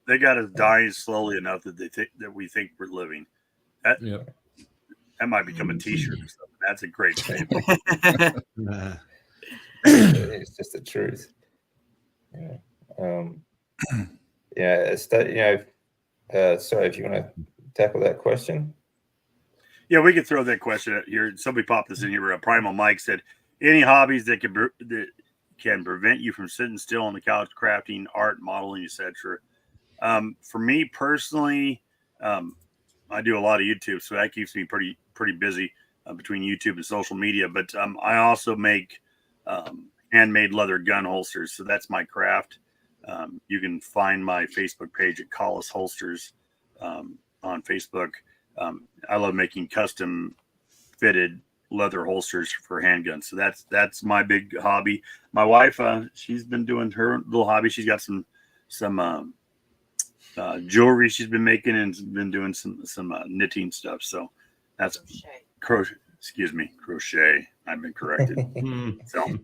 They got us dying slowly enough that they think that we think we're living. That might become a T-shirt or something. That's a great statement. It's just the truth. Sorry, if you want to tackle that question. Yeah, we could throw that question out here. Somebody popped this in here. Primal Mike said, any hobbies that can prevent you from sitting still on the couch, crafting, art, modeling, etc. For me personally, I do a lot of YouTube, so that keeps me pretty busy between YouTube and social media. But I also make handmade leather gun holsters, so that's my craft. You can find my Facebook page at Collis Holsters on Facebook. I love making custom fitted leather holsters for handguns. So that's my big hobby. My wife, she's been doing her little hobby. She's got some jewelry she's been making and been doing some knitting stuff. So that's crochet. Excuse me, crochet. I've been corrected. So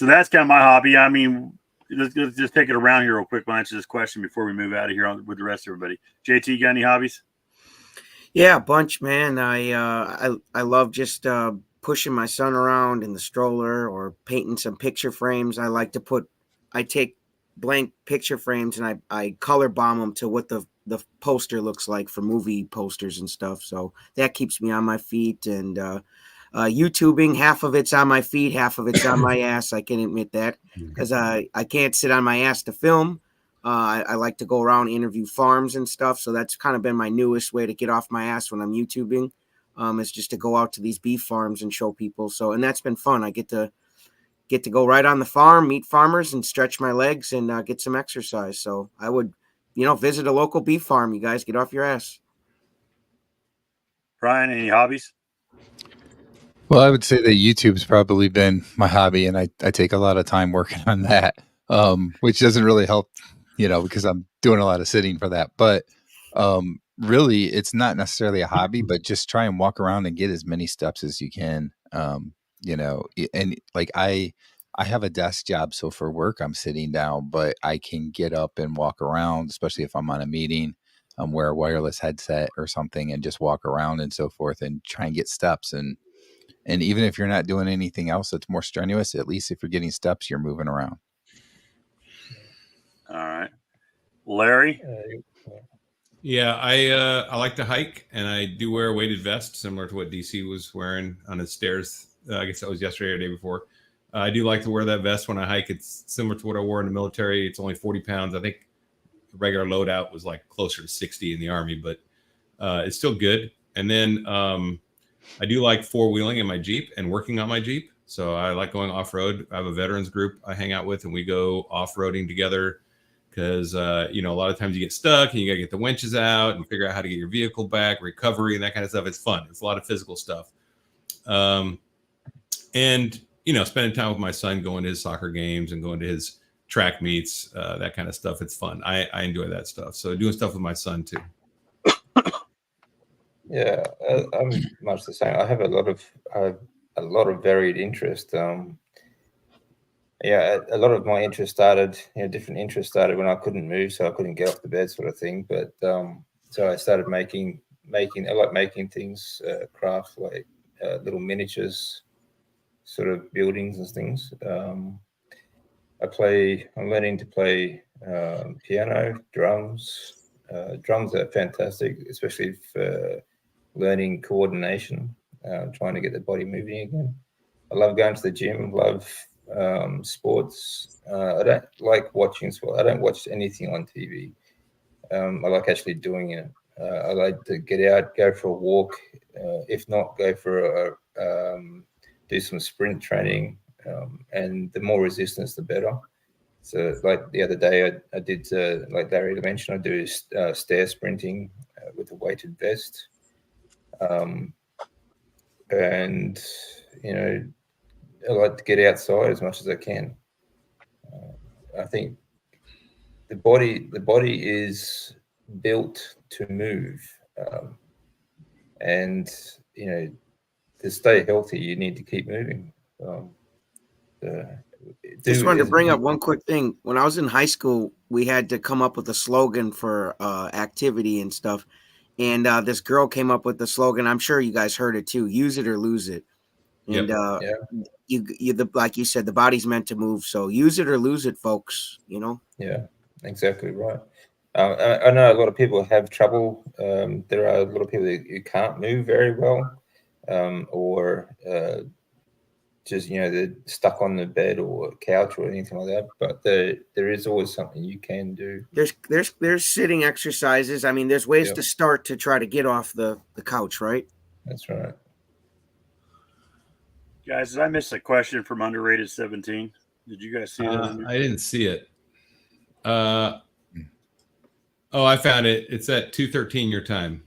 that's kind of my hobby. I mean, let's just take it around here real quick. We'll answer this question before we move out of here with the rest of everybody. JT, you got any hobbies? Yeah, a bunch, man. I love just pushing my son around in the stroller or painting some picture frames. I take blank picture frames and I color bomb them to what the poster looks like for movie posters and stuff. So that keeps me on my feet. And YouTubing, half of it's on my feet, half of it's on my ass. I can admit that because I can't sit on my ass to film. I like to go around and interview farms and stuff. So that's kind of been my newest way to get off my ass when I'm YouTubing, is just to go out to these beef farms and show people. So, and that's been fun. I get to go right on the farm, meet farmers and stretch my legs and get some exercise. So I would, visit a local beef farm. You guys get off your ass. Brian, any hobbies? Well, I would say that YouTube's probably been my hobby, and I take a lot of time working on that, which doesn't really help, because I'm doing a lot of sitting for that. But really, it's not necessarily a hobby, but just try and walk around and get as many steps as you can. And like I have a desk job, so for work I'm sitting down, but I can get up and walk around, especially if I'm on a meeting. Wear a wireless headset or something and just walk around and so forth and try and get steps. And even if you're not doing anything else that's more strenuous, at least if you're getting steps, you're moving around. All right. Larry? Yeah, I like to hike, and I do wear a weighted vest, similar to what DC was wearing on his stairs. I guess that was yesterday or the day before. I do like to wear that vest when I hike. It's similar to what I wore in the military. It's only 40 pounds. I think the regular loadout was like closer to 60 in the Army, but it's still good. And then I do like four-wheeling in my Jeep and working on my Jeep. So I like going off-road. I have a veterans group I hang out with, and we go off-roading together because, a lot of times you get stuck and you got to get the winches out and figure out how to get your vehicle back, recovery, and that kind of stuff. It's fun. It's a lot of physical stuff. And, spending time with my son, going to his soccer games and going to his track meets, that kind of stuff. It's fun. I enjoy that stuff. So doing stuff with my son too. Yeah, I'm much the same. I have a lot of varied interest. A lot of my interest started, different interests started when I couldn't move, so I couldn't get off the bed, sort of thing. But so I started making. I like making things, craft, like little miniatures, sort of buildings and things. I'm learning to play piano, drums. Drums are fantastic, especially for learning coordination, trying to get the body moving again. I love going to the gym, love sports. I don't like watching sport. I don't watch anything on TV. I like actually doing it. I like to get out, go for a walk. If not, go for do some sprint training. And the more resistance, the better. So like the other day, I did, like Larry mentioned, I do stair sprinting with a weighted vest. And, I like to get outside as much as I can. I think the body is built to move. And, to stay healthy, you need to keep moving. Just wanted to bring up one quick thing. When I was in high school, we had to come up with a slogan for activity and stuff. And this girl came up with the slogan. I'm sure you guys heard it too. Use it or lose it. And like you said, the body's meant to move. So use it or lose it, folks. Yeah, exactly right. I know a lot of people have trouble. There are a lot of people who can't move very well, or just they're stuck on the bed or couch or anything like that. But there is always something you can do. There's sitting exercises. I mean, there's ways to start to try to get off the couch, right? That's right. Guys, did I miss a question from Underrated 17? Did you guys see that? I didn't see it. I found it. It's at 2:13 your time.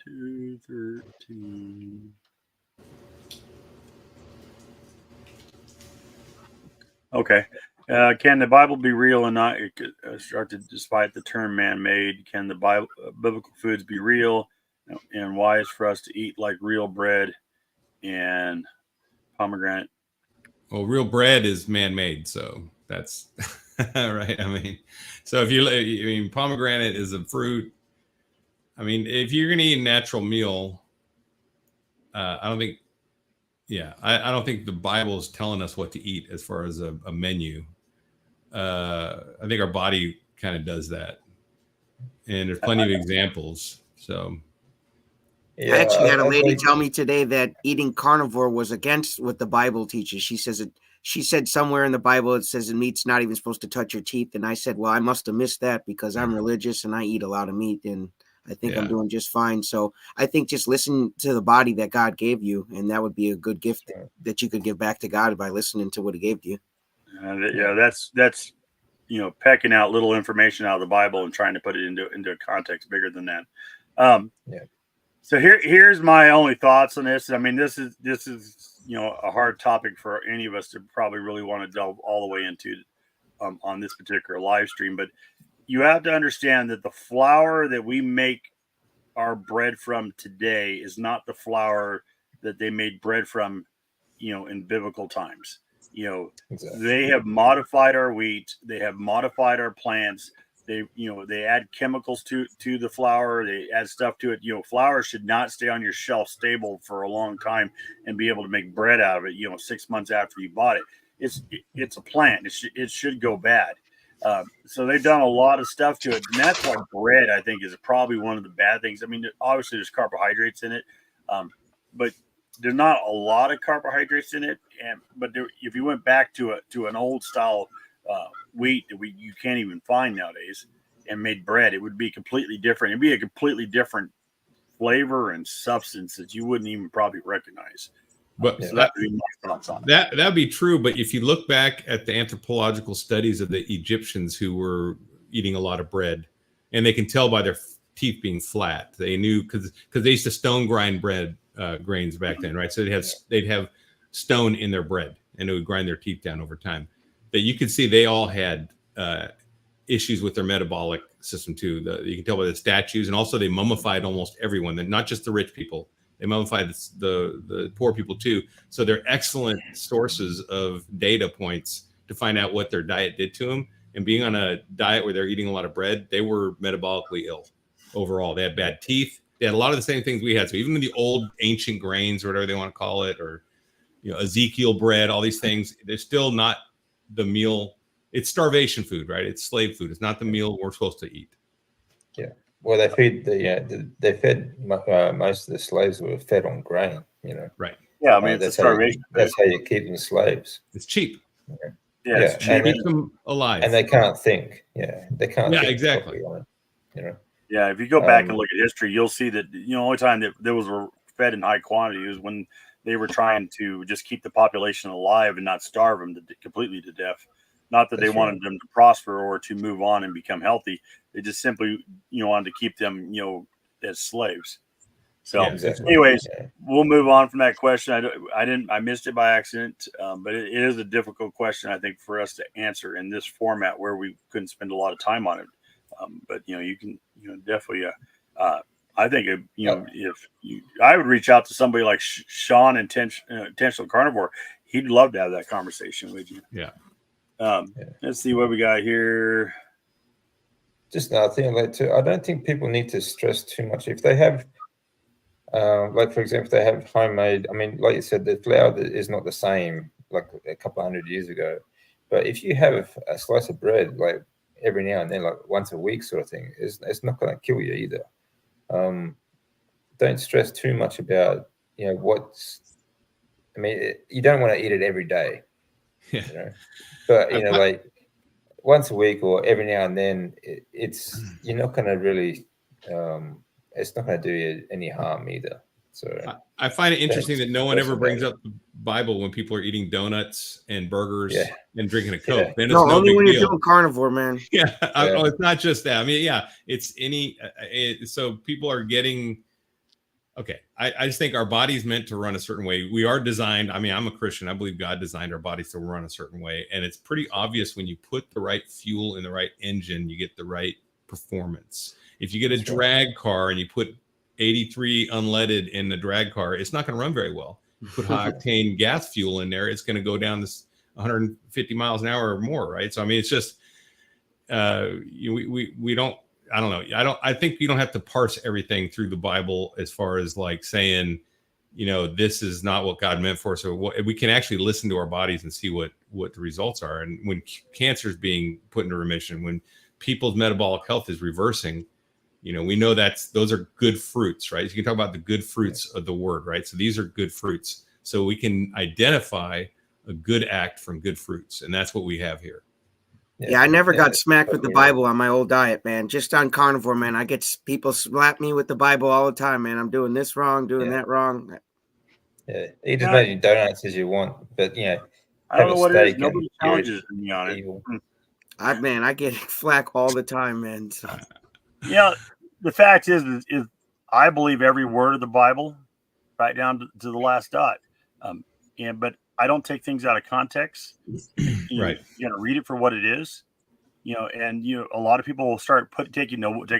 2:13. Okay. Can the Bible be real and not constructed despite the term man-made? Can the biblical foods be real and wise for us to eat like real bread and pomegranate? Well, real bread is man-made, so that's right. I mean, so if pomegranate is a fruit. I mean, if you're going to eat a natural meal, I don't think the Bible is telling us what to eat as far as a menu. I think our body kind of does that, and there's plenty of examples. So, I actually had a lady tell me today that eating carnivore was against what the Bible teaches. She said somewhere in the Bible it says the meat's not even supposed to touch your teeth, and I said, well, I must have missed that because I'm religious and I eat a lot of meat, and I think I'm doing just fine. So I think just listen to the body that God gave you, and that would be a good gift that you could give back to God by listening to what He gave to you. That's pecking out little information out of the Bible and trying to put it into a context bigger than that. So here's my only thoughts on this. I mean, this is a hard topic for any of us to probably really want to delve all the way into on this particular live stream. But you have to understand that the flour that we make our bread from today is not the flour that they made bread from, in biblical times. Exactly. They have modified our wheat, they have modified our plants. They add chemicals to the flour, they add stuff to it. Flour should not stay on your shelf stable for a long time and be able to make bread out of it, 6 months after you bought it. It's a plant. It should go bad. So they've done a lot of stuff to it, and that's why bread, I think, is probably one of the bad things. I mean, obviously there's carbohydrates in it, but there's not a lot of carbohydrates in it. But if you went back to an old style wheat that you can't even find nowadays and made bread, it would be completely different. It'd be a completely different flavor and substance that you wouldn't even probably recognize. But So that would be my thoughts on it. That'd be true. But if you look back at the anthropological studies of the Egyptians who were eating a lot of bread, and they can tell by their teeth being flat, they knew because they used to stone grind bread grains back then, right? So they'd have stone in their bread, and it would grind their teeth down over time. That you could see they all had issues with their metabolic system too. You can tell by the statues, and also they mummified almost everyone, not just the rich people. They mummified the poor people too. So they're excellent sources of data points to find out what their diet did to them. And being on a diet where they're eating a lot of bread, they were metabolically ill overall. They had bad teeth. They had a lot of the same things we had. So even the old ancient grains or whatever they want to call it, or Ezekiel bread, all these things, they're still not the meal. It's starvation food, right? It's slave food. It's not the meal we're supposed to eat. Yeah. Well, they fed most of the slaves were fed on grain, Right. Yeah, I mean, it's starvation. That's how you keep them slaves. It's cheap. Yeah, it's cheap. Keep them alive. And they can't think. Yeah, they can't. Yeah, think exactly. properly, Yeah, if you go back and look at history, you'll see that the only time that there was fed in high quantity was when they were trying to just keep the population alive and not starve them completely to death. Not that they wanted them to prosper or to move on and become healthy. They just simply, wanted to keep them, as slaves. So, anyways, we'll move on from that question. I missed it by accident, but it is a difficult question, I think, for us to answer in this format where we couldn't spend a lot of time on it. But you can, definitely. I think I would reach out to somebody like Sean, Intentional Carnivore, he'd love to have that conversation with you. Yeah. Let's see what we got here. Just another thing, I don't think people need to stress too much. If they have, for example, if they have homemade, I mean, like you said, the flour is not the same like a couple 100 years ago. But if you have a slice of bread, like every now and then, like once a week sort of thing, it's not going to kill you either. Don't stress too much about, you don't want to eat it every day. Yeah. But like once a week or every now and then, you're not going to really, it's not going to do you any harm either. So I find it interesting that no one ever brings up the Bible when people are eating donuts and burgers and drinking a Coke. Then it's only when you're doing carnivore, man. Yeah. It's not just that. I mean, it's any. So people are getting. Okay, I just think our body's meant to run a certain way. We are designed. I mean, I'm a Christian. I believe God designed our bodies to run a certain way. And it's pretty obvious when you put the right fuel in the right engine, you get the right performance. If you get a drag car and you put 83 unleaded in the drag car, it's not going to run very well. You put high octane gas fuel in there, it's going to go down this 150 miles an hour or more, right? So, I mean, it's just, we don't, I don't know. I think you don't have to parse everything through the Bible as far as like saying, this is not what God meant for us. So we can actually listen to our bodies and see what the results are. And when cancer is being put into remission, when people's metabolic health is reversing, we know those are good fruits, right? So you can talk about the good fruits of the word, right? So these are good fruits. So we can identify a good act from good fruits. And that's what we have here. Yeah, I never got smacked with the Bible on my old diet, man. Just on carnivore, man. I get people slap me with the Bible all the time, man. I'm doing this wrong, doing that wrong. Yeah, eat as many donuts as you want, but I don't know what it is. Nobody challenges me on it. I get flack all the time, man. So. The fact is I believe every word of the Bible, right down to the last dot. But I don't take things out of context. Right. You're going to read it for what it is. and a lot of people will start take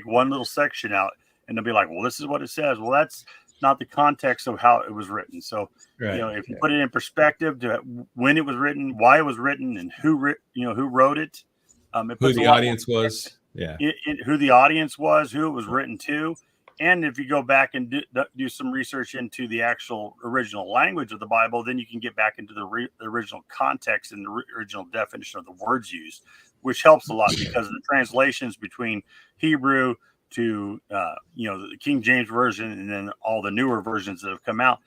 one little section out, and they'll be like, well, this is what it says. Well, that's not the context of how it was written. So, if you put it in perspective to when it was written, why it was written, and who wrote it, who the audience was, who the audience was, who it was written to. And if you go back and do some research into the actual original language of the Bible, then you can get back into the original context and the original definition of the words used, which helps a lot because the translations between Hebrew to the King James version and then all the newer versions that have come out,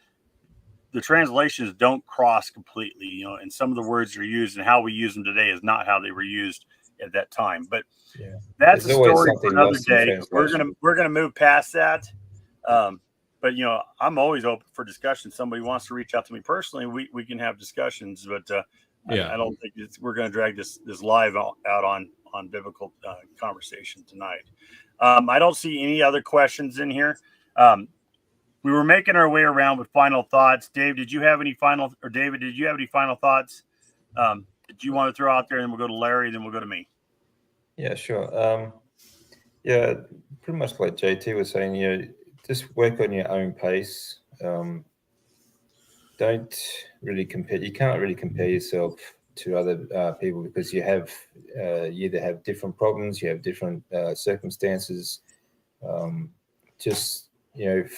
the translations don't cross completely, and some of the words are used and how we use them today is not how they were used at that time. But that's a story for another day. We're gonna move past that. But I'm always open for discussion. Somebody wants to reach out to me personally, we can have discussions. But I don't think we're going to drag this live out on biblical conversation tonight. I don't see any other questions in here. We were making our way around with final thoughts. David, did you have any final thoughts? Did you want to throw out there? And we'll go to Larry, then we'll go to me. Yeah, sure. Pretty much like JT was saying, just work on your own pace. Don't really compare. You can't really compare yourself to other people because you either have different problems, you have different circumstances. Just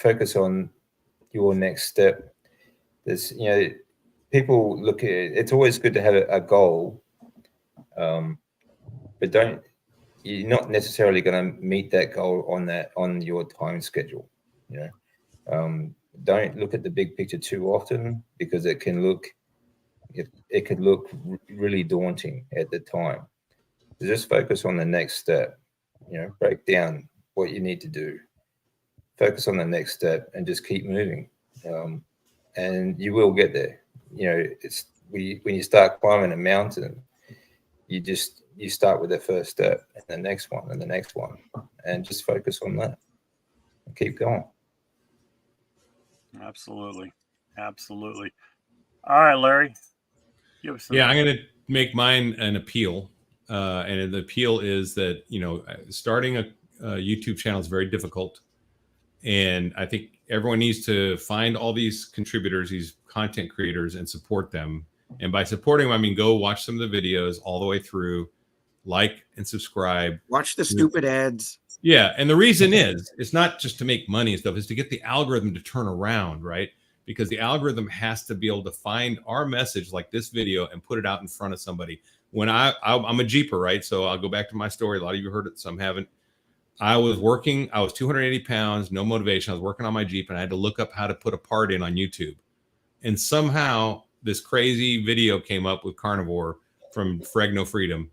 focus on your next step. There's people look at it. It's always good to have a goal, but you're not necessarily going to meet that goal on your time schedule. Don't look at the big picture too often because it could look really daunting at the time. So just focus on the next step. Break down what you need to do. Focus on the next step and just keep moving, and you will get there. When you start climbing a mountain, you start with the first step and the next one and the next one, and just focus on that and keep going. Absolutely. All right, Larry. I'm going to make mine an appeal, and the appeal is that starting a YouTube channel is very difficult, and I think everyone needs to find all these contributors, these content creators, and support them. And by supporting them, I mean go watch some of the videos all the way through, like and subscribe. Watch the stupid ads. Yeah, and the reason is it's not just to make money and stuff; it's to get the algorithm to turn around, right? Because the algorithm has to be able to find our message, like this video, and put it out in front of somebody. When I'm a Jeeper, right? So I'll go back to my story. A lot of you heard it, some haven't. I was 280 pounds, no motivation. I was working on my Jeep, and I had to look up how to put a part in on YouTube. And somehow this crazy video came up with Carnivore from Fregno Freedom.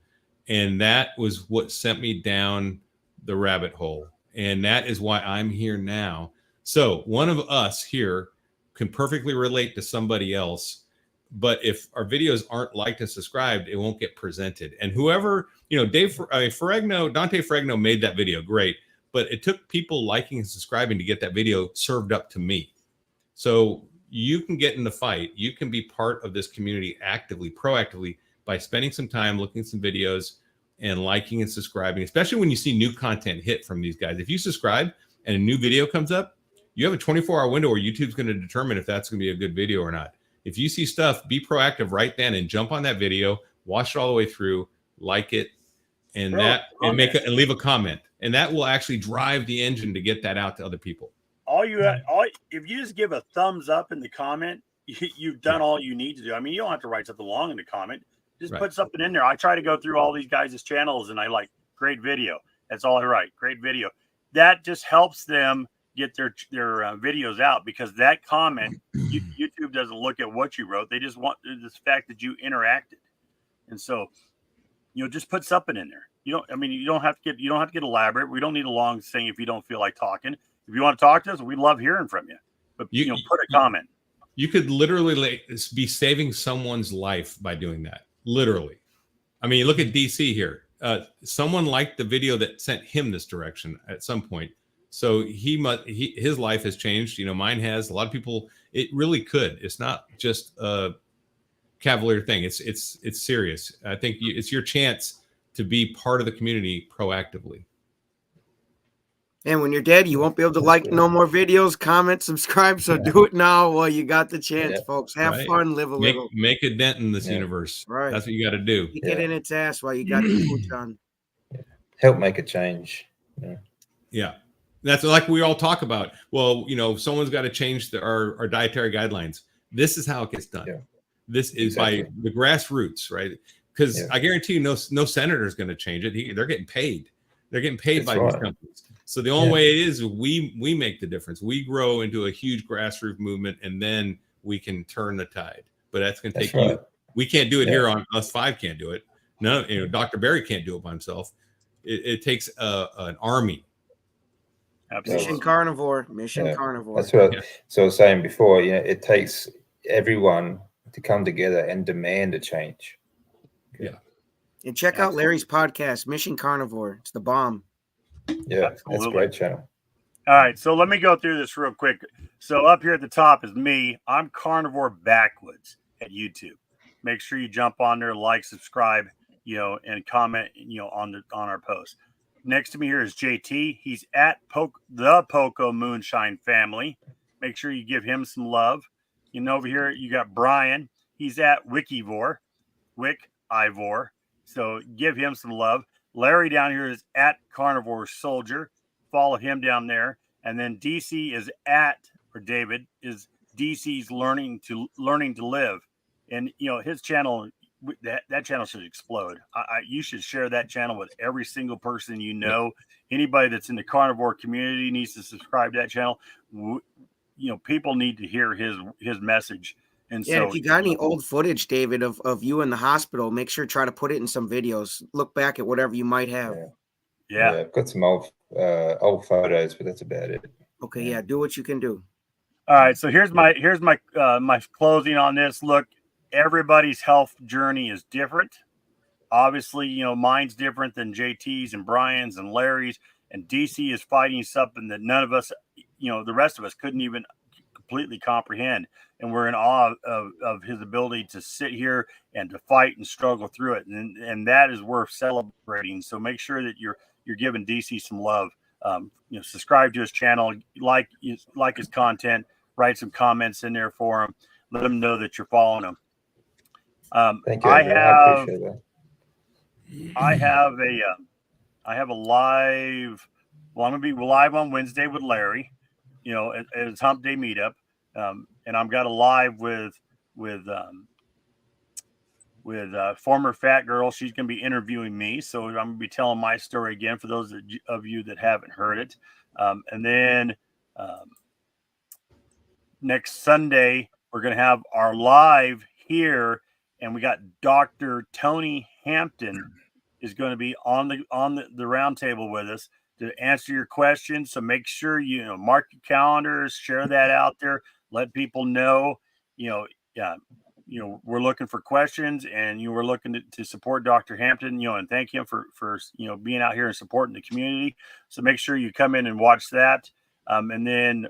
And that was what sent me down the rabbit hole. And that is why I'm here now. So one of us here can perfectly relate to somebody else. But if our videos aren't liked and subscribed, it won't get presented. And whoever, Dante Ferragno made that video, great. But it took people liking and subscribing to get that video served up to me. So you can get in the fight. You can be part of this community actively, proactively, by spending some time looking at some videos and liking and subscribing, especially when you see new content hit from these guys. If you subscribe and a new video comes up, you have a 24-hour window where YouTube's going to determine if that's going to be a good video or not. If you see stuff, be proactive right then and jump on that video, watch it all the way through, like it, and leave a comment. And that will actually drive the engine to get that out to other people. If you just give a thumbs up in the comment, you've done all you need to do. I mean, you don't have to write something long in the comment. Just put something in there. I try to go through all these guys' channels and I like great video. That's all I write. Great video. That just helps them get their videos out because that comment, YouTube doesn't look at what you wrote. They just want the fact that you interacted. And so, just put something in there. You don't have to get elaborate. We don't need a long thing if you don't feel like talking. If you want to talk to us, we love hearing from you. But put a comment. You could literally be saving someone's life by doing that. Literally. I mean, look at DC here. Someone liked the video that sent him this direction at some point. So his life has changed. Mine has. A lot of people. It really could. It's not just a cavalier thing. It's serious. I think it's your chance to be part of the community proactively. And when you're dead, you won't be able to like no more videos, comment, subscribe. So do it now while you got the chance, folks. Have fun, live a little. Make a dent in this universe. Right. That's what you got to do. Kick it in its ass while you got the boots on. Help make a change. Yeah. That's like we all talk about. Well, someone's got to change our dietary guidelines. This is how it gets done. Yeah. This is by the grassroots, right? Because I guarantee you, no senator is going to change it. They're getting paid. They're getting paid by these companies. So the only way it is we make the difference. We grow into a huge grassroots movement, and then we can turn the tide. But that's going to take you. We can't do it here on us five. Can't do it. No, Dr. Barry can't do it by himself. It takes an army. Absolutely. Mission Carnivore. Mission Carnivore. That's what I was saying before. It takes everyone to come together and demand a change. Yeah. And check out Larry's podcast, Mission Carnivore. It's the bomb. Yeah, that's a great channel. All right, so let me go through this real quick. So up here at the top is me. I'm Carnivore Backwoods at YouTube. Make sure you jump on there, like, subscribe, and comment, on our post. Next to me here is JT. He's at the Poco Moonshine Family. Make sure you give him some love. Over here you got Brian. He's at Wikivore. So give him some love. Larry down here is at Carnivore Soldier. Follow him down there. And then DC is David is DC's learning to live. And his channel, that channel should explode. You should share that channel with every single person Anybody that's in the carnivore community needs to subscribe to that channel. People need to hear his message. And so, if you got any old footage, David, of you in the hospital, make sure to try to put it in some videos. Look back at whatever you might have. Yeah, I've got some old photos, but that's about it. Okay, do what you can do. All right, so here's my my closing on this. Look, everybody's health journey is different. Obviously, mine's different than JT's and Brian's and Larry's, and DC is fighting something that none of us, the rest of us couldn't even completely comprehend. And we're in awe of his ability to sit here and to fight and struggle through it. And that is worth celebrating. So make sure that you're giving DC some love. Subscribe to his channel, like his content, write some comments in there for him. Let him know that you're following him. Thank you. I appreciate that. I have a live. Well, I'm gonna be live on Wednesday with Larry, at his Hump Day meetup, and I've got a live with former fat girl. She's gonna be interviewing me, so I'm gonna be telling my story again for those of you that haven't heard it. And then next Sunday we're gonna have our live here, and we got Dr. Tony Hampton is going to be on the roundtable with us to answer your questions. So make sure mark your calendars, share that out there, let people know. We're looking for questions, and we're looking to support Dr. Hampton. And thank him for being out here and supporting the community. So make sure you come in and watch that. And then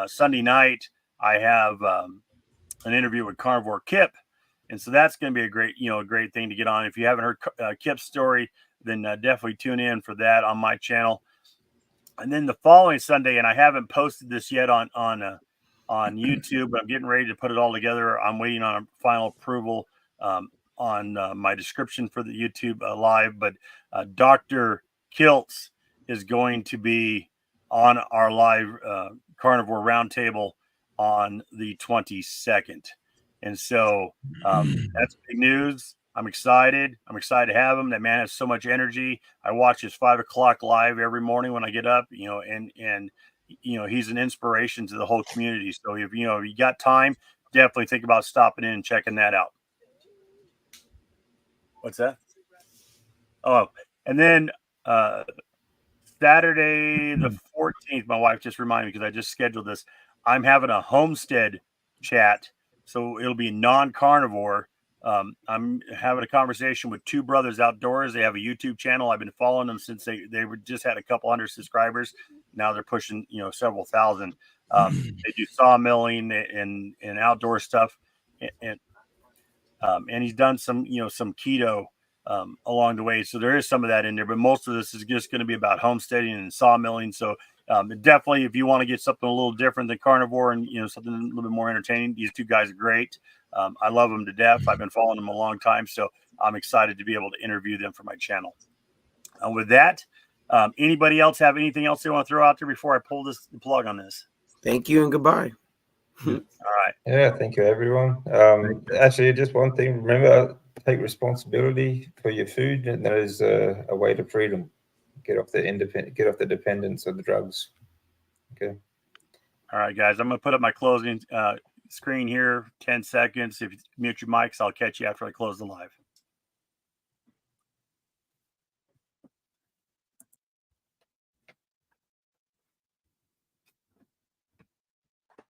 Sunday night I have an interview with Carnivore Kip. And so that's going to be a great thing to get on. If you haven't heard Kip's story, then definitely tune in for that on my channel. And then the following Sunday, and I haven't posted this yet on YouTube, but I'm getting ready to put it all together. I'm waiting on a final approval on my description for the YouTube live. But Dr. Kiltz is going to be on our live Carnivore Roundtable on the 22nd. And so that's big news. I'm excited. I'm excited to have him. That man has so much energy. I watch his 5 o'clock live every morning when I get up, and he's an inspiration to the whole community. So if you got time, definitely think about stopping in and checking that out. What's that? Oh, and then Saturday the 14th, my wife just reminded me because I just scheduled this. I'm having a homestead chat. So it'll be non-carnivore. I'm having a conversation with two brothers outdoors. They have a YouTube channel. I've been following them since they were just had a couple hundred subscribers. Now they're pushing, several thousand. They do sawmilling and outdoor stuff. And he's done some, some keto along the way. So there is some of that in there, but most of this is just going to be about homesteading and sawmilling. So definitely, if you want to get something a little different than Carnivore and something a little bit more entertaining, these two guys are great. I love them to death. I've been following them a long time, so I'm excited to be able to interview them for my channel. With that, anybody else have anything else they want to throw out there before I pull the plug on this? Thank you and goodbye. All right. Yeah, thank you, everyone. Actually, just one thing. Remember, take responsibility for your food, and that is a way to freedom. Get off the dependence of the drugs. Okay. All right, guys. I'm going to put up my closing screen here. 10 seconds. If you mute your mics, I'll catch you after I close the live.